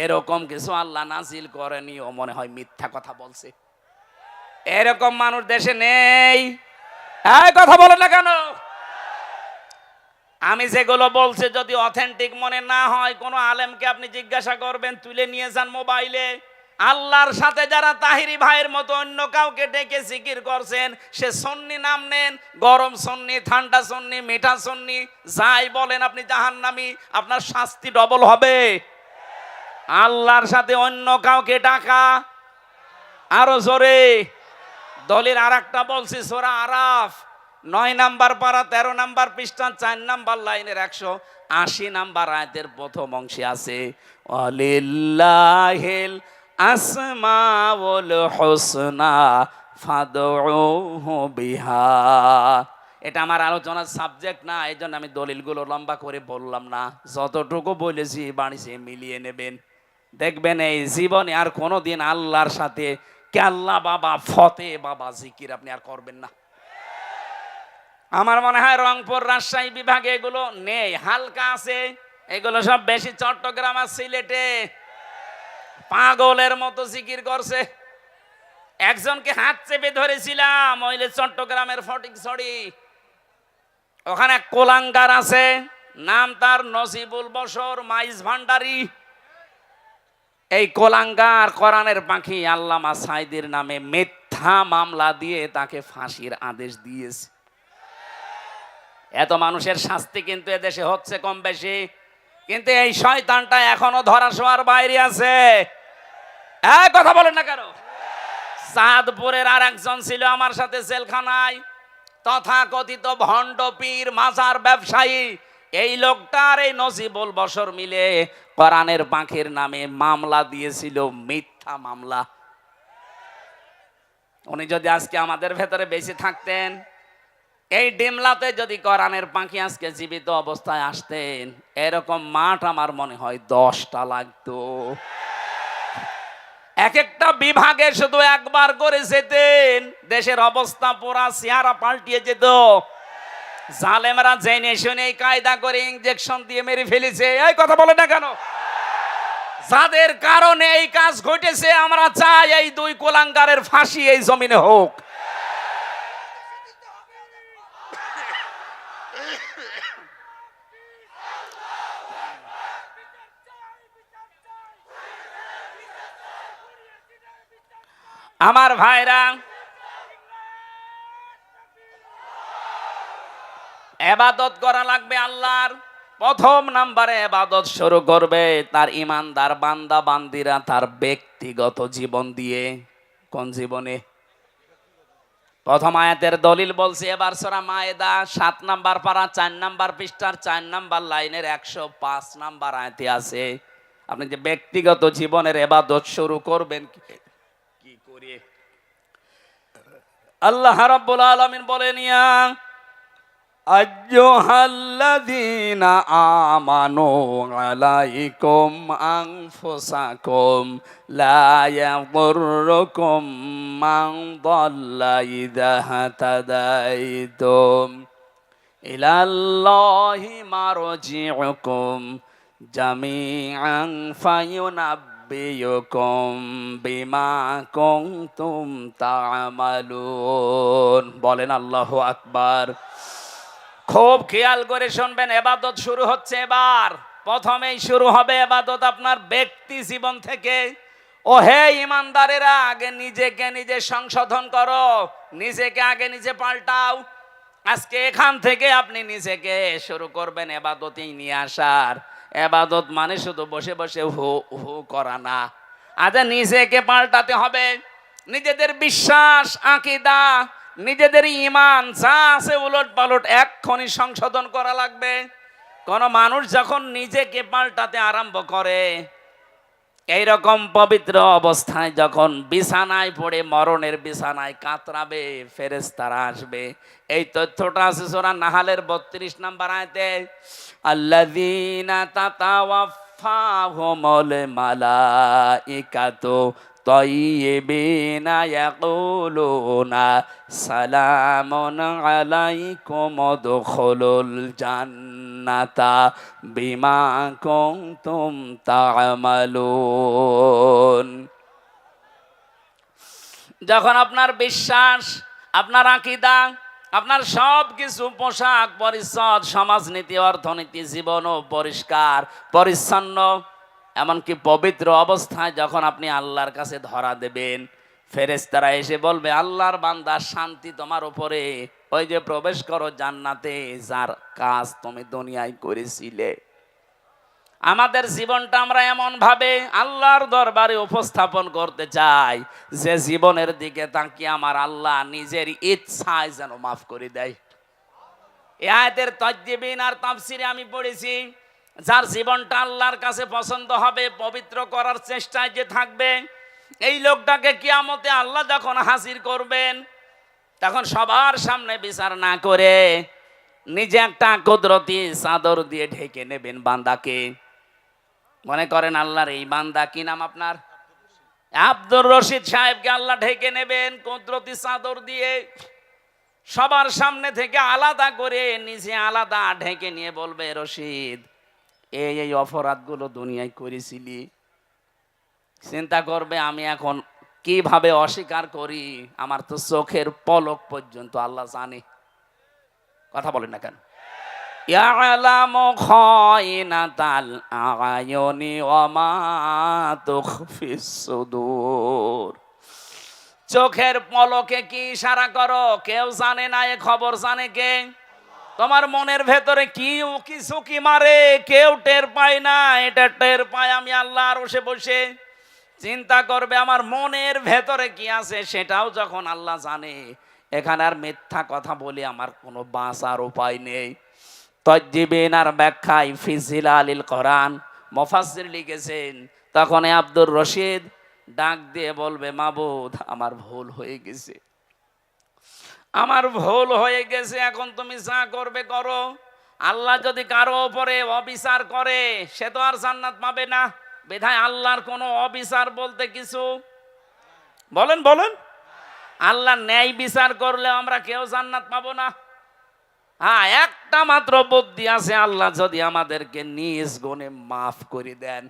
এরকম কিছু আল্লাহ নাজিল করেনি, ও মনে হয় মিথ্যা কথা বলছে। এরকম মানুষ দেশে নেই? এই কথা বলে না কেন? আমি যেগুলো বলছি যদি অথেন্টিক মনে না হয়, কোন আলেমকে আপনি জিজ্ঞাসা করবেন, তুলে নিয়ে যান মোবাইলে। আল্লাহর সাথে যারা তাহিরি ভাইয়ের মতো অন্য কাউকে ডেকে জিকির করছেন, সে সুন্নি নাম নেন, গরম সুন্নি, ঠান্ডা সুন্নি, মিঠা সুন্নি, যাই বলেন আপনি জাহান্নামী, আপনার শাস্তি ডবল হবে। আল্লাহর সাথে অন্য কাউকে ডাকা, আরো জোরে। দলিল আর একটা বলছি, সূরা আরাফ 9 নাম্বার পারা 13 নাম্বার পৃষ্ঠা 4 নাম্বার লাইনের 180 নাম্বার আয়াতের প্রথম অংশে আছে, ওয়ালিল্লাহিল আসমাউল হুসনা ফাদউহু বিহা। এটা আমার আলোচনার সাবজেক্ট না, এই জন্য আমি দলিলগুলো লম্বা করে বললাম না। যতটুকু বলেছি বাড়িতে মিলিয়ে নেবেন, দেখবেন এই জীবনে আর কোনোদিন আল্লাহর সাথে কেল্লা বাবা, ফতে বাবা জিকির আপনি আর করবেন না। আমার মনে হয় রংপুর, রাজশাহী বিভাগে এগুলো নেই, হালকা আছে। এগুলো সব বেশি চট্টগ্রাম আর সিলেটে পাগলের মতো জিকির করছে। একজনকে হাত চেপে ধরেছিলাম, ওইলে চট্টগ্রামের ফটিকছড়ি, ওখানে কোলাঙ্গার আছে, নাম তার নজিবুল বশর মাইজ ভান্ডারি। এই কোলাঙ্গার কোরআনের পাখি আল্লামা সাইদির নামে মিথ্যা মামলা দিয়ে তাকে ফাঁসির আদেশ দিয়েছে। এত মানুষের শাস্তি কিন্তু এদেশে হচ্ছে কম বেশি, কিন্তু এই শয়তানটা এখনো ধরাছোঁয়ার বাইরে আছে। এক কথা বলেন না কেন? চাঁদপুরের আর একজন ছিল আমার সাথে জেলখানায়, তথাকথিত ভণ্ড পীর, মাজার ব্যবসায়ী। এই লোকটার এই নজিবুল বশর মিলে কোরআনের পাখির নামে মামলা দিয়েছিল, মিথ্যা মামলা। উনি যদি আজকে আমাদের ভেতরে বেঁচে থাকতেন, এই ডিমলাতে যদি কোরআনের পাখি আজকে জীবিত অবস্থায় আসতেন, এরকম মাঠ আমার মনে হয় 10টা লাগতো। এক একটা বিভাগে শুধু একবার করে যেতেন, দেশের অবস্থা পুরা চেহারা পাল্টিয়ে যেত। জালেমরা জেনে শুনে কায়দা করে ইনজেকশন দিয়ে মেরে ফেলেছে। এই কথা বলে না কেন? যাদের কারণে এই কাজ ঘটেছে, আমরা চাই এই দুই কোলাঙ্গারের ফাঁসি এই জমিনে হোক। আমার ভাইরা, ইবাদত করা লাগবে আল্লাহর। প্রথম নাম্বারে ইবাদত শুরু করবে তার ইমানদার বান্দা বান্দিরা তার ব্যক্তিগত জীবন দিয়ে। কোন জীবনে? প্রথম আয়াতের দলিল বলছি, এবার সূরা মায়েদা 7 নাম্বার পারা 4 নাম্বার পৃষ্ঠার 4 নাম্বার লাইনের 105 নাম্বার আয়াতে আছে। আপনি যে ব্যক্তিগত জীবনের ইবাদত শুরু করবেন কি করে? আল্লাহ রাব্বুল আলামিন বলেন, ইয়া আইয়ুহাল্লাযীনা আমানু আলাইকুম আনফুসাকুম লা ইয়াদুররুকুম মান দাল্লা ইযা হাতাদাইতুম ইলাল্লাহি মারজিউকুম জামিআন ফায়ুনাব্বিউকুম বিমা কুনতুম তা'মালুন। বলেন আল্লাহু আকবার। খুব খেয়াল করে শুনবেন, ইবাদত শুরু হচ্ছে এবার। প্রথমেই শুরু হবে ইবাদত আপনার ব্যক্তি জীবন থেকে। ও হে ইমানদারেরা, আগে নিজেকে নিজে সংশোধন করো, নিজেকে আগে নিজে পাল্টাও। আজকে এখান থেকে আপনি নিজেকে শুরু করবেন ইবাদতেই নিয়ে আসার। ইবাদত মানে শুধু বসে বসে হু হু করা না, আজ নিজেকে পাল্টাতে হবে। নিজেদের বিশ্বাস, আকীদা, নিজেদের ঈমান যা আছে উলট পালট এক্ষুনি সংশোধন করা লাগবে। কোন মানুষ যখন নিজেকে পাল্টাতে আরম্ভ করে, এইরকম পবিত্র অবস্থায় যখন বিছানায় পড়ে মরণের বিছানায় কাতরাবে, ফেরেশতারা আসবে। এই তথ্যটা আছে সূরা নাহালের ৩২ নম্বর আয়াতে, আল্লাযীনা তাতাওয়াফাহুমুল মালাইকাতু তাইয়্যিবিনা ইয়াকুলুনা সালামুন আলাইকুম উদখুলুল জান্নাতা বিমা কুনতুম তা'মালুন। যখন আপনার বিশ্বাস, আপনার আকীদা, আপনার সব কিছু পোশাক পরিচ্ছদ, সমাজনীতি, অর্থনীতি, জীবনও পরিষ্কার পরিচ্ছন্ন, এমনকি পবিত্র অবস্থায় যখন আপনি আল্লাহর কাছে ধরা দেবেন, ফেরেশতারা এসে বলবে, আল্লাহর বান্দা শান্তি তোমার উপরে, ওই যে প্রবেশ করো জান্নাতে, যার কাজ তুমি দুনিয়ায় করেছিলে। আমাদের জীবনটা আমরা এমন ভাবে আল্লাহর দরবারে উপস্থাপন করতে চাই যে জীবনের দিকে তাকিয়ে আমার আল্লাহ নিজের ইচ্ছায় যেন মাফ করে দেয়। এই আয়াতের তাফসীর আর তাফসীরে আমি পড়েছি, যার জীবনটা আল্লাহর কাছে পছন্দ হবে, পবিত্র করার চেষ্টায় যে থাকবে, এই লোকটাকে কিয়ামতে আল্লাহ যখন হাজির করবেন, তখন সবার সামনে বিচার না করে নিজে একটা কুদরতি চাদর দিয়ে ঢেকে নেবেন বান্দাকে। মনে করেন আল্লাহর এই বান্দা, কি নাম আপনার? আব্দুর রশিদ সাহেবকে আল্লাহ ঢেকে নেবেন কুদরতি চাদর দিয়ে। সবার সামনে থেকে আলাদা করে নিজে আলাদা ঢেকে নিয়ে বলবে, রশিদ, এই এই অপরাধগুলো দুনিয়ায় করেছিলি। চিন্তা করবে, আমি এখন কিভাবে অস্বীকার করি, আমার তো চোখের পলক পর্যন্ত আল্লাহ জানে। কথা বলেন না কেন? ইয়ালামু খায়িনাতাল আ'য়ুনি ওয়া মা তুখফিস সুদূর। চোখের পলকে কি ইশারা করো কেউ জানে না, এ খবর জানে কে? তোমার মনের ভেতরে কি উকি ঝুঁকি মারে কেউ টের পায় না, এটা টের পায় আমি আল্লাহ আরশে বসে। চিন্তা করবে আমার মনের ভেতরে কি আছে, সেটাও যখন আল্লাহ জানে, এখানে আর মিথ্যা কথা বলে আমার কোনো বাঁচার উপায় নেই। তাফসীর আর ব্যাখ্যায় ফি জিলালিল কোরআন মুফাসসির লিখেছেন, তখন আব্দুর রশিদ ডাক দিয়ে বলবে, মাবুদ, আমার ভুল হয়ে গেছে, আমার ভুল হয়ে গেছে, এখন তুমি যা করবে করো। আল্লাহ যদি কারো উপরে অবিচার করে, সে তো আর জান্নাত পাবে না। বিধায় আল্লাহর কোনো অবিচার বলতে কিছু, বলেন বলেন, আল্লাহ ন্যায় বিচার করলে আমরা কেউ জান্নাত পাবো না। হ্যাঁ, একটা মাত্র বুদ্ধি আছে, আল্লাহ যদি আমাদেরকে নিজ গুণে মাফ করে দেন।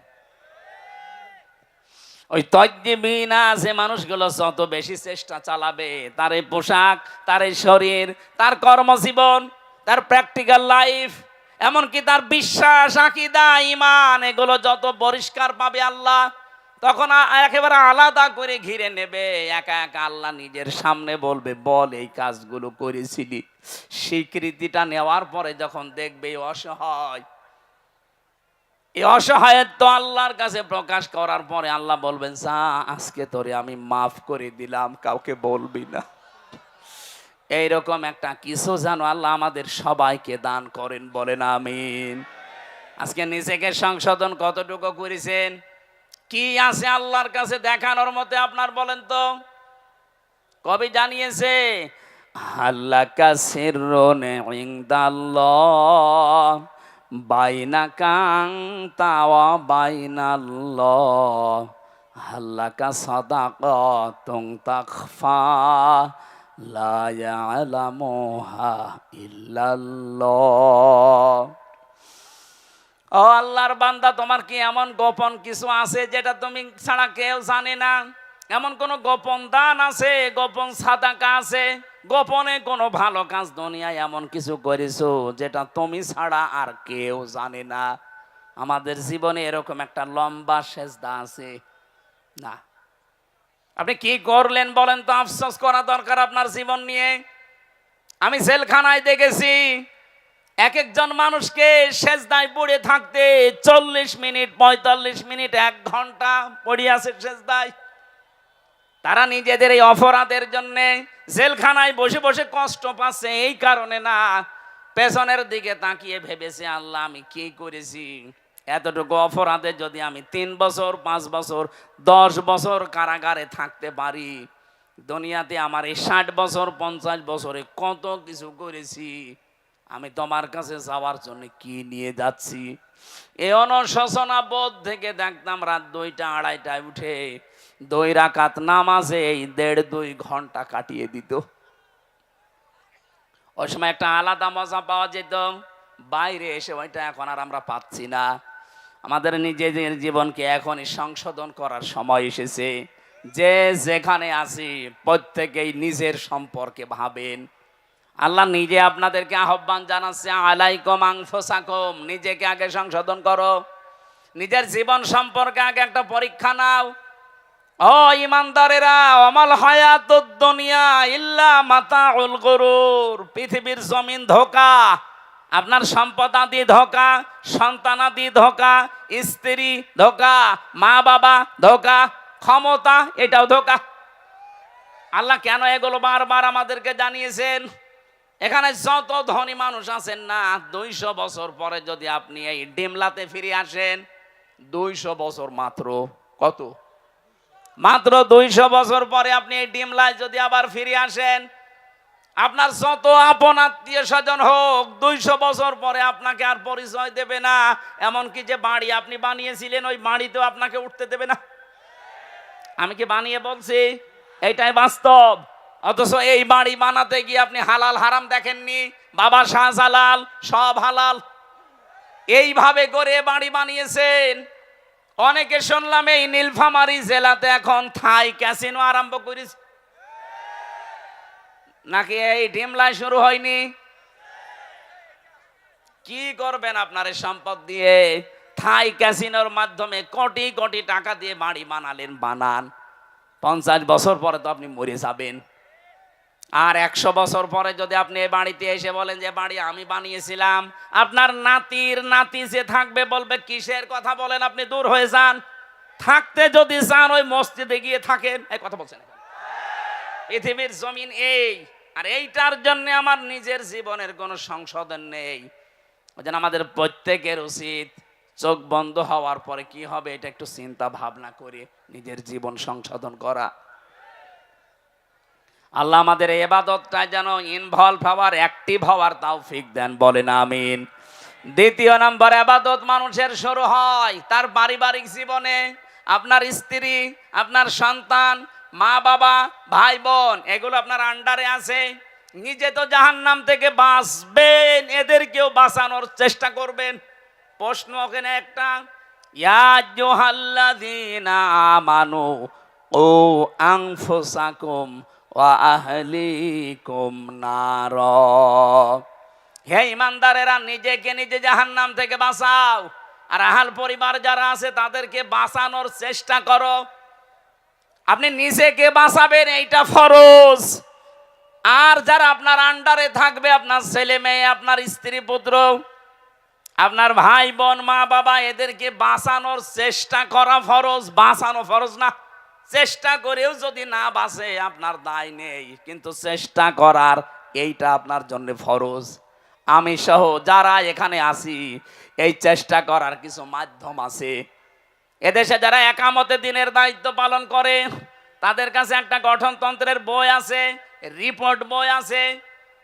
ওই তজ্জিবিনা যে মানুষগুলো যত বেশি চেষ্টা চালাবে, তার এই পোশাক, তার এই শরীর, তার কর্মজীবন, তার প্র্যাকটিক্যাল লাইফ, এমনকি তার বিশ্বাস, আকীদা, ঈমান, এগুলো যত পরিষ্কার পাবে আল্লাহ, তখন একেবারে আলাদা করে ঘিরে নেবে। একা একা আল্লাহ নিজের সামনে বলবে, বল এই কাজগুলো করেছিলি। স্বীকৃতিটা নেওয়ার পরে যখন দেখবে অসহায়, এই অসহায়ত্ব আল্লাহর কাছে প্রকাশ করার পরে আল্লাহ বলবেন, যা, আজকে তোরে আমি মাফ করে দিলাম, কাউকে বলবি না। এইরকম একটা কিছু যেন আল্লাহ আমাদের সবাইকে দান করেন, বলেন আমিন। আজকে নিজেকে সংশোধন কতটুকু করেছেন? কি আছে আল্লাহর কাছে দেখানোর মধ্যে আপনার, বলেন তো? কবি জানিয়েছে, হাল্লাকা সিররুন ইনদাল্লাহ বাইনাকা আনতা ওয়া বাইনাল্লাহ হাল্লাকা সাদাকাতুন তাখফা লা ইয়ালামুহা ইল্লাল্লাহ। ও আল্লাহর বান্দা, তোমার কি এমন গোপন কিছু আছে যেটা তুমি ছাড়া কেউ জানে না? এমন কোন গোপন দান আছে, গোপন সাদাকা আছে, গোপনে কোনো ভালো কাজ দুনিয়ায় এমন কিছু করেছো যেটা তুমি ছাড়া আর কেউ জানে না? আমাদের জীবনে এরকম একটা লম্বা সেজদা আছে না? আপনি কি করলেন বলেন তো? আফসোস করা দরকার আপনার জীবন নিয়ে। আমি জেলখানায় দেখেছি এক একজন মানুষকে সেজদায় পড়ে থাকতে 40 মিনিট, 45 মিনিট, 1 ঘন্টা পড়ে আছে সেজদায়। তারা নিজেদের এই অপরাধের জন্য জেলখানায় বসে বসে কষ্ট পাচ্ছে এই কারণে না, পেছনের দিকে তাকিয়ে ভেবেছে আল্লাহ আমি কি করেছি? এতটুকু অপরাধে যদি আমি 3 বছর, 5 বছর, 10 বছর কারাগারে থাকতে পারি, দুনিয়াতে আমার এই 60 বছর 50 বছরে কত কিছু করেছি, আমি তোমার কাছে যাওয়ার জন্য কি নিয়ে যাচ্ছি? এই অনুশোচনা বোধ থেকে দেখতাম রাত 2টা 2:30টায় উঠে 2 রাকাত নামাজে এই 1.5-2 ঘন্টা কাটিয়ে দিত। ওই সময় একটা আলাদা মজা পাওয়া যেত, বাইরে এসে ওইটা এখন আর আমরা পাচ্ছি না। আমাদের নিজেদের জীবনকে এখনই সংশোধন করার সময় এসেছে। যে যেখানে আছি প্রত্যেকেই নিজের সম্পর্কে ভাবেন। আল্লাহ নিজে আপনাদেরকে আহ্বান জানাচ্ছে, আলাইকুম আনফুসাকুম, নিজেকে আগে সংশোধন করো, নিজের জীবন সম্পর্কে আগে একটা পরীক্ষা নাও। ও ইমানদারেরা, অমাল হায়াতুদ দুনিয়া ইল্লা মাতাউল গুরুর, পৃথিবীর জমিন ধোঁকা, আপনার সম্পদ আদি ধোঁকা, সন্তান আদি ধোঁকা, স্ত্রী ধোঁকা, মা বাবা ধোঁকা, ক্ষমতা এটাও ধোঁকা। আল্লাহ কেন এগুলো বারবার আমাদেরকে জানিয়েছেন? এখানে যত ধনী মানুষ আছেন না, 200 বছর পরে যদি আপনি এই ডিমলাতে ফিরে আসেন, 200 বছর মাত্র, কত? মাত্র 200 বছর পরে আপনি এই ডিমলায় যদি আবার ফিরে আসেন, আপনার যত আপন আত্মীয় স্বজন হোক 200 বছর পরে আপনাকে আর পরিচয় দেবে না। এমনকি যে বাড়ি আপনি বানিয়েছিলেন ওই বাড়িতেও আপনাকে উঠতে দেবে না। আমি কি বানিয়ে বলছি? এইটাই বাস্তব। অথচ এই বাড়ি বানাতে গিয়ে আপনি হালাল হারাম দেখেননি। বাবা শাহজালাল সব হালাল, এইভাবে করে বাড়ি বানিয়েছেন। অনেকে শুনলাম এই নীলফামারী জেলাতে এখন থাই ক্যাসিনো আরম্ভ করেছে, নাকি এই ডিমলায় শুরু হয়নি? কি করবেন আপনার এই সম্পদ দিয়ে? থাই ক্যাসিনোর মাধ্যমে কোটি কোটি টাকা দিয়ে বাড়ি বানালেন, বানান। 50 বছর পরে তো আপনি মরে যাবেন। আর 100 বছর পরে যদি আপনি এই বাড়িতে এসে বলেন যে বাড়ি আমি বানিয়েছিলাম, আপনার নাতির নাতি যে থাকবে বলবে কিসের কথা বলেন আপনি, দূর হয়ে যান। থাকতে যদি চান ওই মসজিদে গিয়ে থাকেন। এই কথা বলছেন? পৃথিবীর জমিন এই, আর এইটার জন্য আমার নিজের জীবনের কোনো সংশোধন নেই। ওই জন্য আমাদের প্রত্যেকের উচিত চোখ বন্ধ হওয়ার পরে কি হবে এটা একটু চিন্তা ভাবনা করে নিজের জীবন সংশোধন করা। আল্লাহ আমাদের এই ইবাদতটায় যেন ইনভলভ হওয়ার, অ্যাক্টিভ হওয়ার তৌফিক দেন, বলেন আমিন। দ্বিতীয় নম্বর ইবাদত মানুষের শুরু হয় তার পারিবারিক জীবনে। আপনার স্ত্রী, আপনার সন্তান, মা বাবা, ভাই বোন এগুলো আপনার আন্ডারে আছে। নিজে তো জাহান্নাম থেকে বাঁচবেন, এদেরকেও বাঁচানোর চেষ্টা করবেন। প্রশ্ন ওখানে একটা, ইয়া আইয়ুহাল্লাযীনা আমানু ও আনফুসাকুম ওয়া আহলিকুম নার, হে ইমানদারেরা নিজেকে নিজে জাহান্নাম থেকে বাঁচাও, আর আহল পরিবার যারা আছে তাদেরকে বাঁচানোর চেষ্টা করো। আপনি নিজেকে বাঁচাবেন এইটা ফরজ, আর যারা আপনার আন্ডারে থাকবে, আপনার ছেলে মেয়ে, আপনার স্ত্রী পুত্র, আপনার ভাই বোন, মা বাবা, এদেরকে বাঁচানোর চেষ্টা করা ফরজ। বাঁচানো ফরজ না, চেষ্টা করেও যদি না বাঁচে আপনার দায় নেই, কিন্তু চেষ্টা করার এইটা আপনার জন্য ফরজ। আমি সহ যারা এখানে আছি এই চেষ্টা করার কিছু মাধ্যম আছে। এদেশে যারা একামতে দিনের দায়িত্ব পালন করে তাদের কাছে একটা গঠনতন্ত্রের বই আছে, রিপোর্ট বই আছে,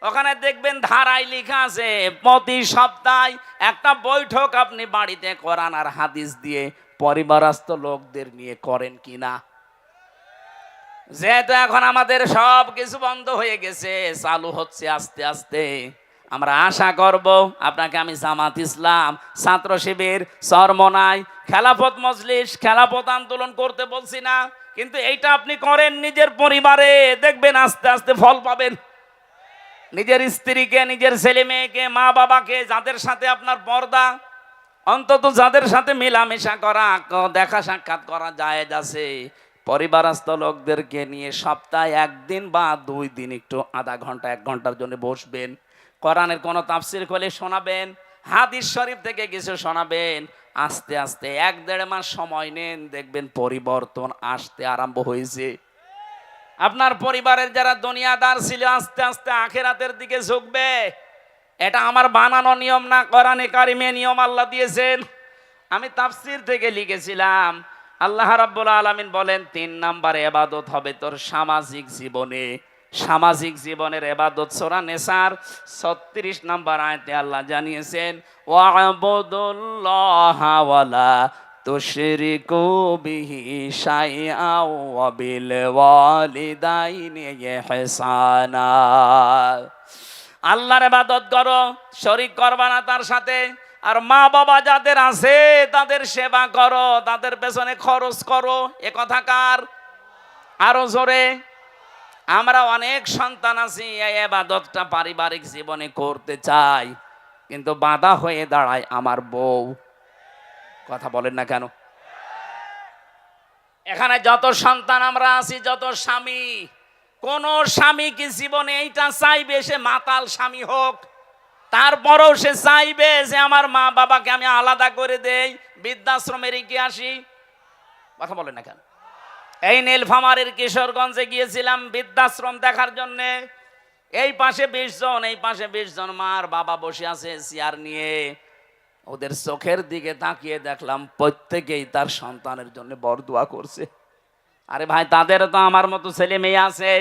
ওখানে দেখবেন ধারায় লেখা আছে প্রতি সপ্তাহে একটা বৈঠক আপনি বাড়িতে কোরআন আর হাদিস দিয়ে পরিবারস্থ লোকদের নিয়ে করেন কিনা। যেহেতু এখন আমাদের সব কিছু বন্ধ হয়ে গেছে, চালু হচ্ছে আস্তে আস্তে, আমরা আশা করব আপনাকে আমি জামাত ইসলাম, ছাত্র শিবির, চরমনাই, খেলাফত মজলিস, খেলাফত আন্দোলন করতে বলছি না, কিন্তু এইটা আপনি করেন নিজের পরিবারে, দেখবেন আস্তে আস্তে ফল পাবেন। নিজের স্ত্রীকে, নিজের ছেলে মেয়েকে, মা বাবাকে, যাদের সাথে আপনার পর্দা, অন্তত যাদের সাথে মেলামেশা করা, দেখা সাক্ষাৎ করা জায়েজ আছে, পরিবারস্থ লোকদেরকে নিয়ে সপ্তাহে একদিন বা 2 দিন একটু আধা ঘন্টা 1 ঘন্টার জন্য বসবেন, কোরআনের কোনো তাফসির খুলে শোনাবেন, হাদিস শরীফ থেকে কিছু শোনাবেন। আস্তে আস্তে 1-1.5 মাস সময় নেন, দেখবেন পরিবর্তন আসতে আরম্ভ হয়েছে। আপনার পরিবারের যারা দুনিয়াদার ছিল আস্তে আস্তে আখিরাতের দিকে ঝুঁকবে। এটা আমার বানানো নিয়ম না, কোরআনে কারিমে নিয়ম আল্লাহ দিয়েছেন। আমি তাফসির থেকে লিখেছিলাম, আল্লাহ রাব্বুল আলামিন বলেন 3 নাম্বার ইবাদত হবে তোর সামাজিক জীবনে। সামাজিক জীবনের ইবাদত সূরা নিসার 36 নাম্বার আয়াতে আল্লাহ জানিয়েছেন, ওয়া'বুদুল্লাহা ওয়ালা তুশরিকু বিহি শাইআ ওয়া বিল ওয়ালিদাইনি ইহসানা। আল্লাহর ইবাদত করো, শরীক করবা না তার সাথে। আর মা বাবা যাদের আছে তাদের সেবা করো, তাদের পেছনে খরচ করো। এ কথা কার? আরো জোরে। আমরা অনেক সন্তান আছি, এই ইবাদতটা পারিবারিক জীবনে করতে চাই, কিন্তু বাধা হয়ে দাঁড়ায় আমার বউ। কথা বলেন না কেন? এখানে যত সন্তান আমরা আছি, যত স্বামী, কোন স্বামী কি জীবনে এইটা চাইবে সে মাতাল স্বামী হোক? তারপরেও সে চাইবে যে আমার মা বাবাকে আমি আলাদা করে দেই, বৃদ্ধাশ্রমে রেখে আসি। কথা বলেন না কেন? এই নীলফামারীর কিশোরগঞ্জে গিয়েছিলাম বৃদ্ধাশ্রম দেখার জন্য। এই পাশে 20 জন, এই পাশে 20 জন মার বাবা বসে আছে চেয়ার নিয়ে। ওদের চোখের দিকে তাকিয়ে দেখলাম প্রত্যেকেই তার সন্তানের জন্য বরদোয়া করছে। আরে ভাই, তাদের তো আমার মতো ছেলে মেয়ে আছে।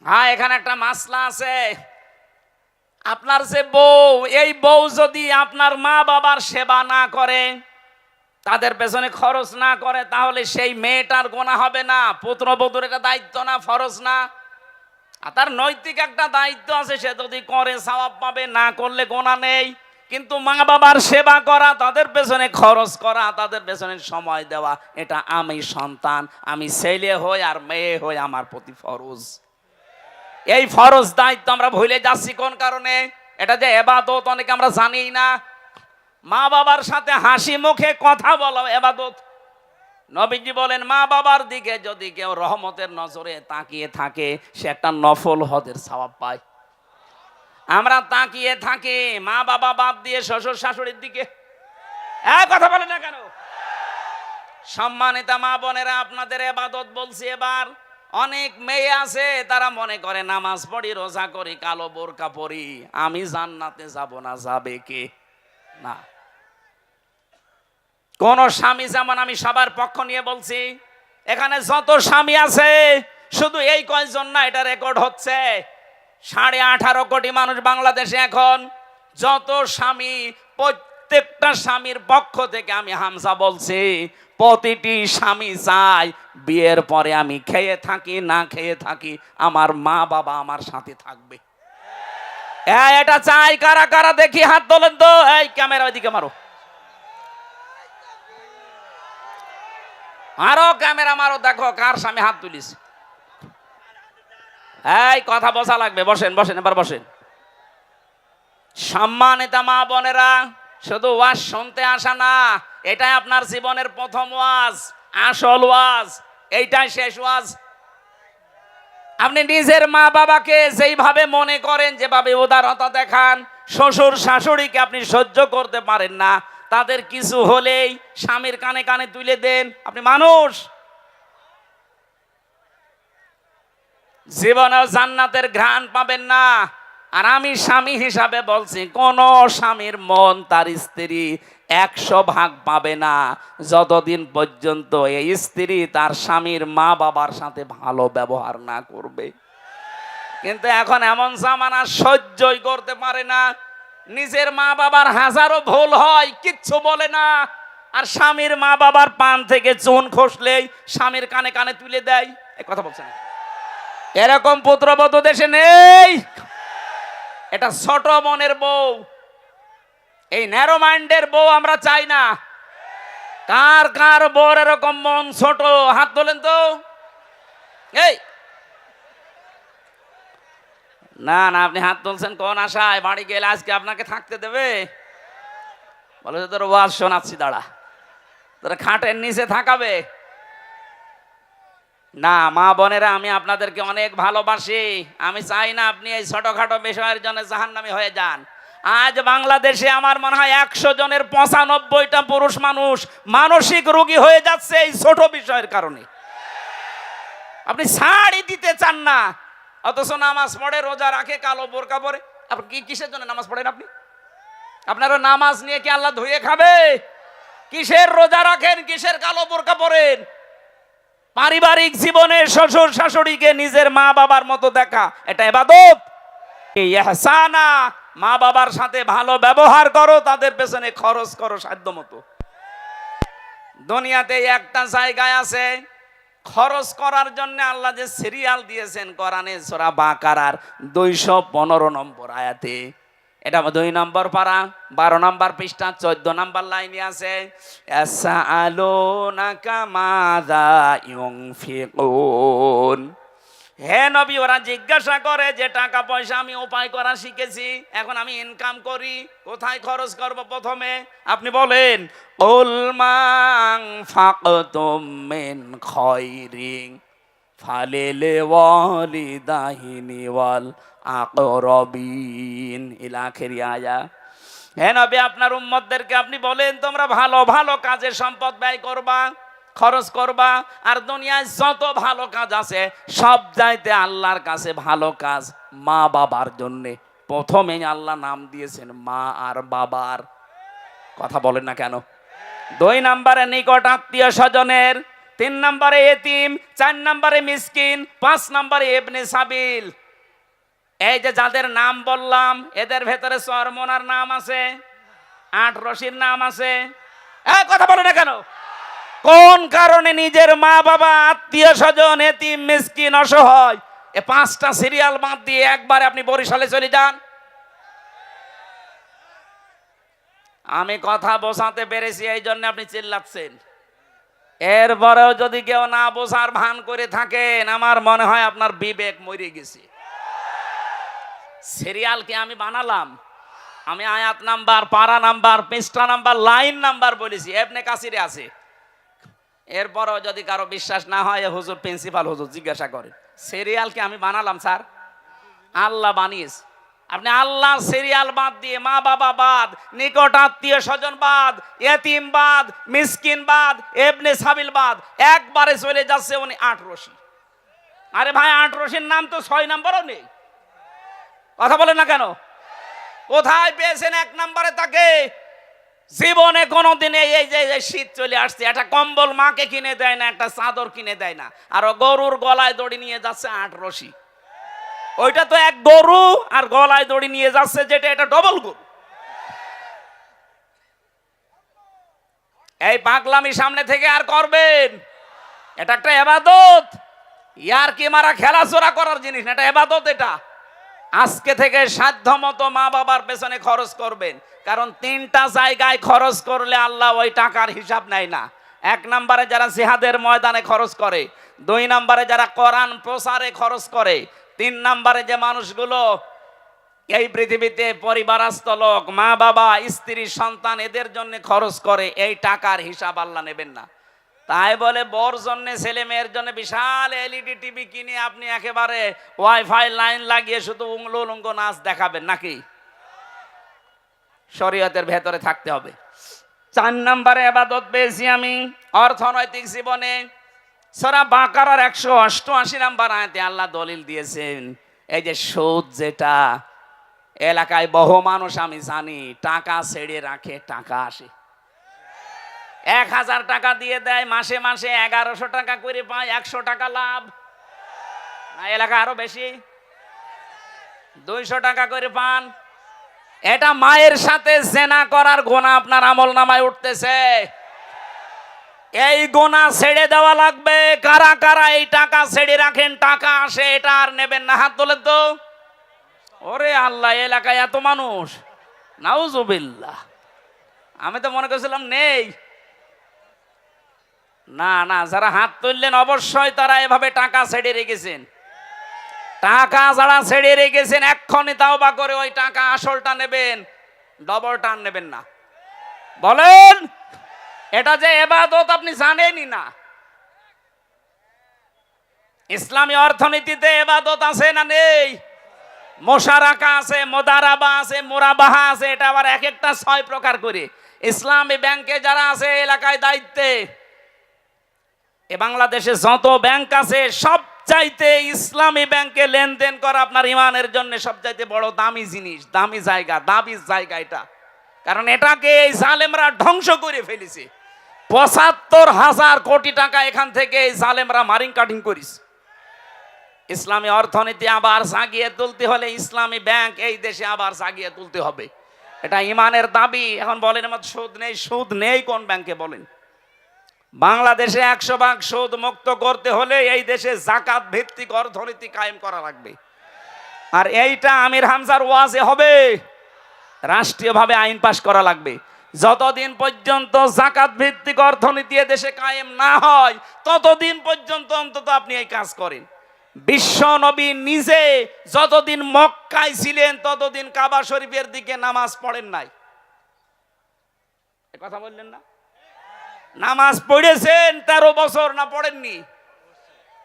হ্যাঁ, এখানে একটা মাসলা আছে। আপনার যে বউ, এই বউ যদি আপনার মা বাবার সেবা না করে, তাদের পেছনে খরচ না করে, তাহলে সেই মেয়েটার গোনা হবে না? পুত্রবধূর একটা দায়িত্ব না, ফরজ না? আর তার নৈতিক একটা দায়িত্ব আছে, সে যদি করে সওয়াব পাবে, না করলে গোনা নেই। কিন্তু মা বাবার সেবা করা, তাদের পেছনে খরচ করা, তাদের পেছনে সময় দেওয়া, এটা আমি সন্তান, আমি ছেলে হই আর মেয়ে হই, আমার প্রতি ফরজ। এই ফরজ দায়িত্ব আমরা ভুলে যাচ্ছি কোন কারণে? এটা যে ইবাদত অনেকে আমরা জানি না। মা বাবার সাথে হাসি মুখে কথা বলা ইবাদত। নবীজি বলেন, মা বাবার দিকে যদি কেউ রহমতের নজরে তাকিয়ে থাকে, সে একটা নফল হজের সওয়াব পায়। আমরা তাকিয়ে থাকি মা বাবা বাদ দিয়ে শ্বশুর শাশুড়ির দিকে। কথা বলে না কেন? সম্মানিতা মা বোনেরা, আপনাদের ইবাদত বলছি এবার। অনেক মেয়ে আছে, তারা মনে করে নামাজ পড়ি, রোজা করি, কালো বোরকা পরি, আমি জান্নাতে যাব না। যাবে কে? না। কোন স্বামী, যেমন আমি সবার পক্ষ নিয়ে বলছি, এখানে যত স্বামী আছে শুধু এই কয়জন না, এটা রেকর্ড হচ্ছে। 18.5 কোটি মানুষ বাংলাদেশে এখন। যত স্বামী, প্রত্যেকটা স্বামীর পক্ষ থেকে আমি হামজা বলছি, প্রতিটি স্বামী চায় বিয়ের পরে আমি খেয়ে থাকি না খেয়ে থাকি, আমার মা বাবা আমার সাথে থাকবে। এটা চাই কারা কারা? দেখি হাত তোলেন তো। এই ক্যামেরা ওইদিকে মারো, আরো ক্যামেরা মারো, দেখো কার স্বামী হাত তুলিস। এই কথা বসা লাগবে। বসেন বসেন, এবার বসেন। সম্মানিতা মা বোনেরা, শুধু ওয়াজ শুনতে আসা না, এটাই আপনার জীবনের প্রথম ওয়াজ, আসল ওয়াজ, এইটাই শেষ ওয়াজ। আপনি নিজের মা বাবাকে যেইভাবে মনে করেন, যেভাবে উদারতা দেখান, শ্বশুর শাশুড়িকে আপনি সহ্য করতে পারেন না, তাদের কিছু হলেই স্বামীর কানে কানে তুলে দেন। আপনি মানুষ। জীবনেও জান্নাতের ঘ্রাণ পাবেন না। আর আমি স্বামী হিসাবে বলছি, কোন স্বামীর মন তার স্ত্রী 100 ভাগ পাবে না যতদিন পর্যন্ত এই স্ত্রী তার স্বামীর মা বাবার সাথে ভালো ব্যবহার না করবে। কিন্তু এখন এমন জামানা সহ্যই করতে পারে না, নিজের মা বাবার হাজারো ভুল হয় কিচ্ছু বলে না, আর স্বামীর মা বাবার পান থেকে চুন খসলেই স্বামীর কানে কানে তুলে দেয়। এই কথা বলছেন, এরকম পুত্রবধূ দেশে নেই। এটা ছোট মনের বউ, এই ন্যারো মাইন্ডের বউ আমরা চাই না। কার কার বউর এরকম মন ছোট, হাত তোলেন তো। এই না না, আপনি হাত তুলছেন কোন আশায়? বাড়ি গেলে আজকে আপনাকে থাকতে দেবে? বলে তোর ওয়াজ শোনাচ্ছি, দাঁড়া, তোর খাটের নিচে থাকাবে না। মা বোনেরা, আমি আপনাদেরকে অনেক ভালোবাসি, আমি চাই না আপনি এই ছোটখাটো বিষয়ের জন্য জাহান্নামী হয়ে যান। আজ বাংলাদেশে আমার মনে হয় 100 জনের 95টা পুরুষ মানুষ মানসিক রোগী হয়ে যাচ্ছে এই ছোট বিষয়ের কারণে। আপনি ছাড়ই দিতে চান না, অথচ নামাজ পড়ে, রোজা রাখে, কালো বোরকা পরে। আপনি কি কিসের জন্য নামাজ পড়েন? আপনারও নামাজ নিয়ে কি আল্লাহ ধুয়ে খাবে? কিসের রোজা রাখেন, কিসের কালো বোরকা পরেন? পারিবারিক জীবনে শ্বশুর শাশুড়িকে নিজের মা বাবার মতো দেখা, এটা ইবাদত। এই ইহসানা, মা বাবার সাথে ভালো ব্যবহার করো, তাদের পেছনে খরচ করো সাধ্য মতো। দুনিয়াতে একটা জায়গায় আছে খরচ করার জন্য, আল্লাহ যে সিরিয়াল দিয়েছেন কোরআনে সূরা বাকারার 215 নম্বর আয়াতে, এটা 2 নম্বর পারা 12 নম্বর পৃষ্ঠা 14 নম্বর লাইনে আছে, ইয়াসআলুনাকা মাযা ইউনফিকুন। হে নবী, ওরা জিজ্ঞাসা করে যে টাকা পয়সা আমি উপায় করা শিখেছি, এখন আমি ইনকাম করি, কোথায় খরচ করব প্রথমে? আপনি বলেন, উল মান ফাকতুম মিন খায়রিন ফালিল ওয়ালিদাইনি ওয়াল আকরাবিন ইলা আখির আয়া। হে নবী, আপনার উম্মতদেরকে আপনি বলেন, তোমরা ভালো ভালো কাজে সম্পদ ব্যয় করবা, খরচ করবা, আর দুনিয়ায় যত ভালো কাজ আছে সব চাইতে আল্লাহর কাছে ভালো কাজ মা বাবার জন্য। প্রথমে আল্লাহ নাম দিয়েছেন মা আর বাবার। কথা বলেন না কেন? 2 নম্বরে নিকট আত্মীয় স্বজনের, 3 নম্বরে এতিম, 4 নম্বরে মিসকিন, 5 নম্বরে ইবনে সাবিল। এই যে যাদের নাম বললাম, এদের ভেতরে চরমনার নাম আছে, 8 রশির নাম আছে। কথা বলে না কেন? কোন কারণে নিজের মা বাবা, আত্মীয় স্বজন, এতিম, মিসকিন, অসহায়, এই 5টা সিরিয়াল বাদ দিয়ে একবারে আপনি বরিশালে চলে যান। আমি কথা বোঝাতে পেরেছি, এই জন্য আপনি চিল্লাচ্ছেন। এরপরেও যদি কেউ না বোঝার ভান করে থাকেন, আমার মনে হয় আপনার বিবেক মরে গেছে। সিরিয়াল কি আমি বানালাম? আমি আয়াত নাম্বার, পারা নাম্বার, পৃষ্ঠা নাম্বার, লাইন নাম্বার বলেছি, ইবনে কাসিরে আছে। এরপরও যদি কারো বিশ্বাস না হয়, হুজুর প্রিন্সিপাল হুজুর জিজ্ঞাসা করেন, সিরিয়াল কি আমি বানালাম? স্যার, আল্লাহ বানিয়েছে। আপনি আল্লাহ সিরিয়াল বাদ দিয়ে মা বাবা বাদ, নিকট আত্মীয় স্বজন বাদ, এতিম বাদ, মিসকিন বাদ, ইবনে সাবিল বাদ, একবারে চলে যাচ্ছে উনি 8 রশি। আরে ভাই, 8 রশির নাম তো 6 নম্বরও নেই। কথা বলেন না কেন? কোথায় পেয়েছেন 1 নম্বরে তাকে? জীবনে কোনোদিন এই যে শীত চলে আসছে, একটা কম্বল মাকে কিনে দেয় না, একটা চাদর কিনে দেয় না, আর গরুর গলায় দড়ি নিয়ে যাচ্ছে 8 রশি। ওইটা তো এক গরু, আর গলায় দড়ি নিয়ে যাচ্ছে যেটা, এটা ডবল গরু। এই পাগলামি সামনে থেকে আর করবেন? এটা একটা ইবাদত, ইয়ার কি মারা খেলাচোরা করার জিনিস না, এটা ইবাদত। এটা আজকে থেকে সাধ্যমতো মা বাবার পেছনে খরচ করবেন, কারণ 3টা জায়গায় খরচ করলে আল্লাহ ওই টাকার হিসাব নেয় না। 1 নম্বরে যারা জিহাদের ময়দানে খরচ করে, 2 নম্বরে যারা কোরআন প্রচারে খরচ করে, 3 নম্বরে যে মানুষগুলো এই পৃথিবীতে পরিবারস্থ লোক, মা বাবা, স্ত্রী, সন্তান, এদের জন্য খরচ করে, এই টাকার হিসাব আল্লাহ নেবেন না। তাই বলে বর জন্য, ছেলে মেয়ের জন্য বিশাল এলইডি টিভি কিনে আপনি একেবারে ওয়াইফাই লাইন লাগিয়ে শুধু উলঙ্গ নাচ দেখাবেন নাকি? শরীয়তের ভেতরে থাকতে হবে। 4 নম্বরে ইবাদত পেয়েছি আমি অর্থনৈতিক জীবনে। সূরা বাকারার 188 নম্বর আয়াতে আল্লাহ দলিল দিয়েছেন, এই যে সুদ, যেটা এলাকায় বহু মানুষ আমি জানি টাকা ছেড়ে রাখে, টাকা আসে। 1000 টাকা দিয়ে দেয়, মাসে মাসে 1100 টাকা করে পায়, 100 টাকা লাভ। না এলাকা আরো বেশি, 200 টাকা করে পান। এটা মায়ের সাথে জেনা করার গুনাহ আপনার আমল নামায় উঠতেছে। এই গুনাহ ছেড়ে দেওয়া লাগবে। কারা কারা এই টাকা ছেড়ে রাখেন, টাকা আসে এটা আর নেবেন না, হাত তোলেন তো। ওরে আল্লাহ, এলাকায় এত মানুষ, নাউজুবিল্লাহ। আমি তো মনে করছিলাম নেই। না না, যারা হাত তুললেন অবশ্যই তারা এভাবে টাকা ছেড়ে রেখেছেন। টাকা যারা ছেড়ে রেখেছেন এক্ষুনি তাওবা করে ওই টাকা আসলটা নেবেন, ডবল টান নেবেন না। বলেন, এটা যে ইবাদত আপনি জানেনই না। ইসলামী অর্থনীতিতে ইবাদত আছে না নেই? মোশারাকা আছে, মোদারাবা আছে, মুরাবাহা আছে। এটা আবার এক একটা 6 প্রকার করে। ইসলামী ব্যাংকে যারা আছে এলাকায় দায়িত্বে, এ বাংলাদেশে যত ব্যাংক আছে সবচাইতে ইসলামী ব্যাংকে লেনদেন করা আপনার ইমানের জন্য সবচাইতে বড় দামি জিনিস, দামি জায়গা, দাবি জায়গা এটা। কারণ এটাকে এই জালেমরা ধ্বংস করে ফেলেছে। ৭৫,০০০ কোটি টাকা এখান থেকে এই জালেমরা মারিং কাটিং করিস। ইসলামী অর্থনীতি আবার জাগিয়ে তুলতে হলে ইসলামী ব্যাংক এই দেশে আবার জাগিয়ে তুলতে হবে। এটা ইমানের দাবি। এখন বলেন আমার সুদ নেই, সুদ নেই কোন ব্যাংকে বলেন? বাংলাদেশে 100% সুদ মুক্ত করতে হলে এই দেশে যাকাত ভিত্তিক অর্থনীতি কায়েম করা লাগবে। আর এইটা আমির হামজার ওয়াজে হবে, রাষ্ট্রীয়ভাবে আইন পাশ করা লাগবে। যতদিন পর্যন্ত যাকাত ভিত্তিক অর্থনীতি দেশে কায়েম না হয় ততদিন পর্যন্ত অন্তত আপনি এই কাজ করেন। বিশ্ব নবী নিজে যতদিন মক্কায় ছিলেন ততদিন কাবা শরীফের দিকে নামাজ পড়েন নাই। এ কথা বললেন না? নামাজ পড়েছেন 13 বছর, না পড়েননি?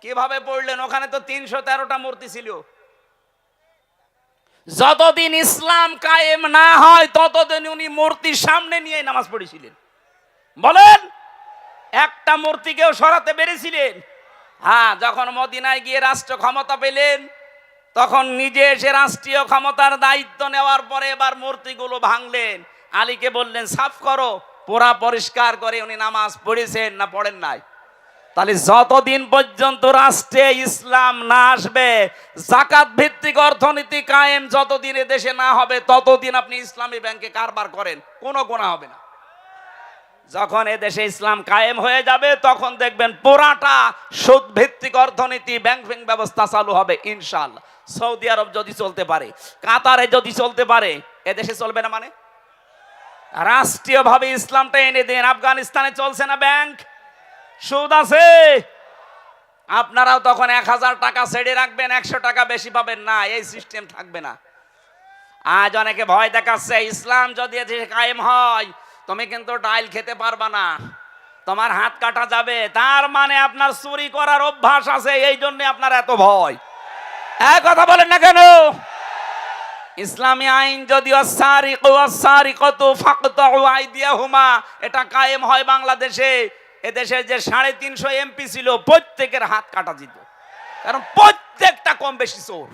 কিভাবে পড়লেন? ওখানে তো 313টা মূর্তি ছিল। যতদিন ইসলাম কায়েম না হয় ততদিন উনি মূর্তির সামনে নিয়ে নামাজ পড়েছিলেন। বলেন, একটা মূর্তিকেও সরাতে পেরেছিলেন? হ্যাঁ, যখন মদিনায় গিয়ে রাষ্ট্র ক্ষমতা পেলেন তখন নিজে এসে রাষ্ট্রীয় ক্ষমতার দায়িত্ব নেওয়ার পরে এবার মূর্তিগুলো ভাঙলেন। আলীকে বললেন সাফ করো, পুরা পরিষ্কার করে। উনি নামাজ পড়েছেন না পড়েন নাই? তাহলে যতদিন পর্যন্ত রাষ্ট্রে ইসলাম না আসবে, যাকাত ভিত্তিক অর্থনীতি কায়েম যতদিন দেশে না হবে ততদিন আপনি ইসলামী ব্যাংকে কারবার করেন, কোনো গুনাহ হবে না। যখন এদেশে ইসলাম কায়েম হয়ে যাবে তখন দেখবেন পুরাটা সুদ ভিত্তিক অর্থনীতি, ব্যাংক ব্যবস্থা চালু হবে ইনশাআল্লাহ। সৌদি আরব যদি চলতে পারে, কাতারে যদি চলতে পারে, এদেশে চলবে না মানে? রাষ্ট্রীয়ভাবে ইসলামটা এনে দেন। আফগানিস্তানে চলছে না ব্যাংক? সুদ আছে। আপনারাও তখন 1000 টাকা ছেড়ে রাখবেন, 100 টাকা বেশি পাবেন না। এই সিস্টেম থাকবে না। আজ অনেকে ভয় দেখাচ্ছে ইসলাম যদি এদেশে কায়েম হয় তুমি কিন্তু ডাইল খেতে পারবা না, তোমার হাত কাটা যাবে। তার মানে আপনার চুরি করার অভ্যাস আছে, এই জন্য আপনার এত ভয়। এক কথা বলেন না কেন? ইসলামী আইন যদি এটা কায়েম হয় বাংলাদেশে, এদেশে যে 350 এমপি ছিল প্রত্যেকের হাত কাটা যেত। কারণ প্রত্যেকটা কম বেশি চোর।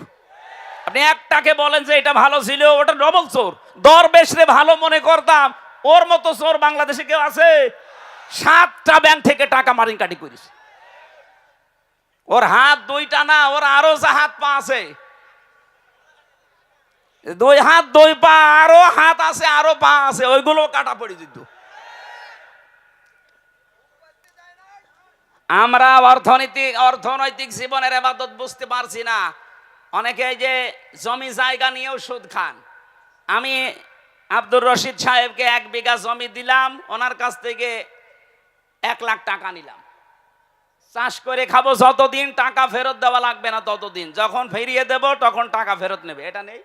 আপনি একটাকে বলেন যে এটা ভালো ছিল, ওটা ডবল চোর। দরবেশরে ভালো মনে করতাম, ওর মতো চোর বাংলাদেশে কেউ আছে? 7টা ব্যাংক থেকে টাকা মারিং কাটি করিস। ওর হাত 2টা না, ওর আরো যা হাত পা আছে, 2 হাত 2 পা, আরো হাত আছে, আরো পা আছে, ওইগুলো কাটা পড়ে যেত। আমরা অর্থনৈতিক জীবনের ইবাদত বুঝতে পারছি না। অনেকে যে জমি জায়গা নিয়েও সুদ খান। আমি আব্দুর রশিদ সাহেবকে 1 বিঘা জমি দিলাম, ওনার কাছ থেকে 1 লাখ টাকা নিলাম। চাষ করে খাবো, যতদিন টাকা ফেরত দেওয়া লাগবে না ততদিন। যখন ফিরিয়ে দেব তখন টাকা ফেরত নেবে। এটা নেই?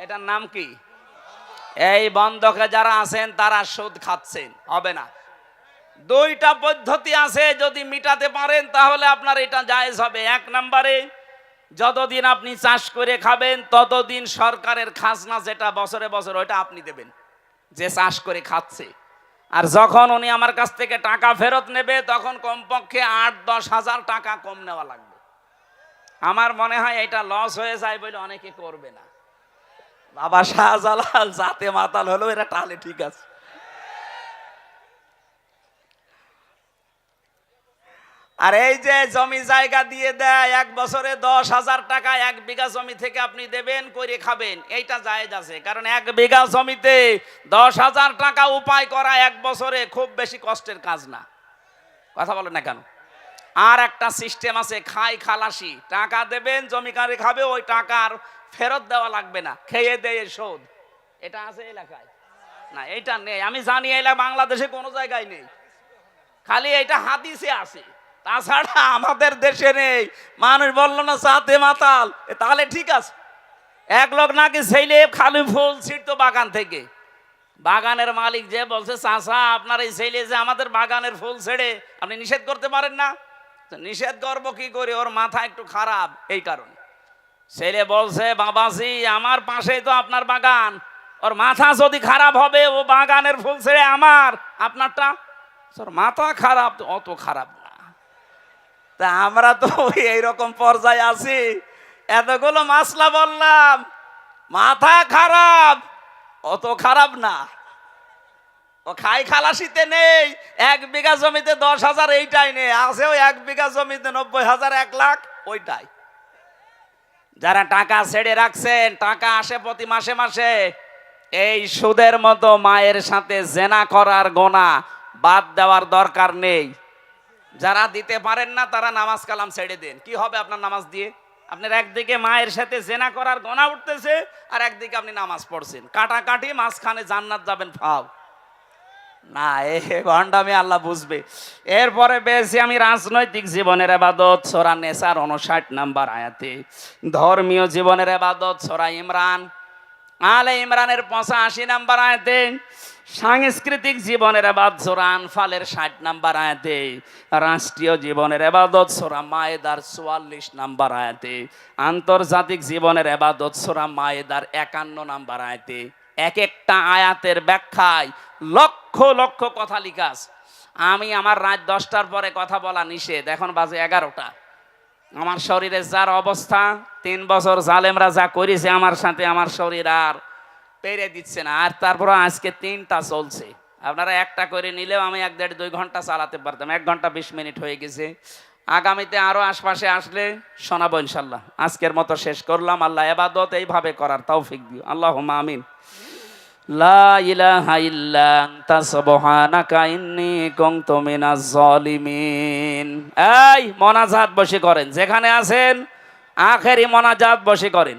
এটার নাম কি? এই বন্ধকে যারা আছেন তারা সুদ খাচ্ছেন। হবে না। 2টা পদ্ধতি আছে, যদি মিটাতে পারেন তাহলে আপনার এটা জায়েজ হবে। 1 নম্বরে, যতদিন আপনি চাষ করে খাবেন ততদিন সরকারের খাজনা যেটা বছরে বছর ওইটা আপনি দেবেন, যে চাষ করে খাচ্ছে। আর যখন উনি আমার কাছ থেকে টাকা ফেরত নেবে তখন কমপক্ষে 8-10 হাজার টাকা কম নেওয়া লাগবে। আমার মনে হয় এটা লস হয়ে যায় বলে অনেকে করবে না। বাবা শাহজালাল জাতে মাতাল হলো, এরা টালে ঠিক আছে। আর এই যে জমি জায়গা দিয়ে দেয় 1 বছরে 10,000 টাকা 1 বিঘা জমি থেকে আপনি দেবেন করে খাবেন, এইটা জায়েজ আছে। কারণ 1 বিঘা জমিতে 10,000 টাকা উপায় করা 1 বছরে খুব বেশি কষ্টের কাজ না। কথা বলেন না কেন? আর একটা সিস্টেম আছে, খাই খালাসি, টাকা দেবেন জমিকারে খাবে, ওই টাকার ফেরত দেওয়া লাগবে না, খেয়ে দেয়ে শোধ। এটা আছে এলাকায়? না, এটা নেই। আমি জানি এই বাংলাদেশে কোনো জায়গায় নেই, খালি এটা হাদিসে আছে, তাছাড়া আমাদের দেশে নেই। মানুষ বললো না চাতে মাতাল, তাহলে ঠিক আছে। এক লোক নাকি ছেলে খালি ফুল ছিটতো বাগান থেকে, বাগানের মালিক যে বলছে চাচা আপনার এই ছেলে যে আমাদের বাগানের ফুল ছেড়ে আপনি নিষেধ করতে পারেন না। নিষেধ করবো কি করে, ওর মাথা একটু খারাপ, এই কারণে। ছেলে বলছে বাবাজি আমার পাশেই তো আপনার বাগান, ওর মাথা যদি খারাপ হবে, ও বাগানের ফুল ছেড়ে আমার আপনারটা, ওর মাথা খারাপ। অত খারাপ না। তা আমরা তো এইরকম পর্যায়ে আছি, এতগুলো মাসলা বললাম, মাথা খারাপ, অত খারাপ না। ও খাই খালাসিতে নেই, 1 বিঘা জমিতে 10,000, এইটাই নেই। আছে ওই 1 বিঘা জমিতে 90,000, 1 লাখ, ওইটাই। যারা টাকা ছেড়ে রাখছেন, টাকা আসে প্রতি মাসে মাসে, এই সুদের মতো মায়ের সাথে জেনা করার গোনা বাদ দেওয়ার দরকার নেই। যারা দিতে পারেন না তারা নামাজ কালাম ছেড়ে দেন। কি হবে আপনার নামাজ দিয়ে? আপনার একদিকে মায়ের সাথে জেনা করার গোনা উঠতেছে, আর একদিকে আপনি নামাজ পড়ছেন, কাটাকাটি, মাঝখানে জান্নাত যাবেন ফাও না। এ ভণ্ডামি আল্লাহ বুঝবে। এরপরে বেশি আমি রাজনৈতিক জীবনের ইবাদত, সূরা নেসার 59 নম্বর আয়াতে। ধর্মীয় জীবনের ইবাদত সূরা ইমরান, আলে ইমরানের 85 নম্বর আয়াতে। সাংস্কৃতিক জীবনের ইবাদত সূরা আনফালের 60 নম্বর আয়াতে। রাষ্ট্রীয় জীবনের ইবাদত সূরা মায়েদার 44 নম্বর আয়াতে। আন্তর্জাতিক জীবনের ইবাদত সূরা মায়েদার 51 নম্বর আয়াতে। এক একটা আয়াতের ব্যাখ্যায় লক্ষ লক্ষ কথা লিখা আছে। আমি আমার রাত 10টার পরে কথা বলা নিষেধ, এখন বাজে 11টা। আমার শরীরে যার অবস্থা, 3 বছর জালেমরা যা করেছে আমার সাথে, আমার শরীর আর পেরে দিচ্ছে না। আর তারপর আজকে 3টা চলছে। আপনারা একটা করে নিলেও আমি 1-1.5-2 ঘন্টা চালাতে পারতাম। 1 ঘন্টা 20 মিনিট হয়ে গেছে। আগামীতে আরো আশপাশে আসলে শোনাবো ইনশাল্লাহ। আজকের মতো শেষ করলাম। আল্লাহ ইবাদত এইভাবে করার তৌফিক দিও, আল্লাহুম্মা আমিন। লা ইলাহা ইল্লা আনতা সুবহানাকা ইন্নী কুনতু মিনাজ জালিমিন। এই মোনাজাত বসে করেন, যেখানে আছেন আখেরি মোনাজাত বসে করেন।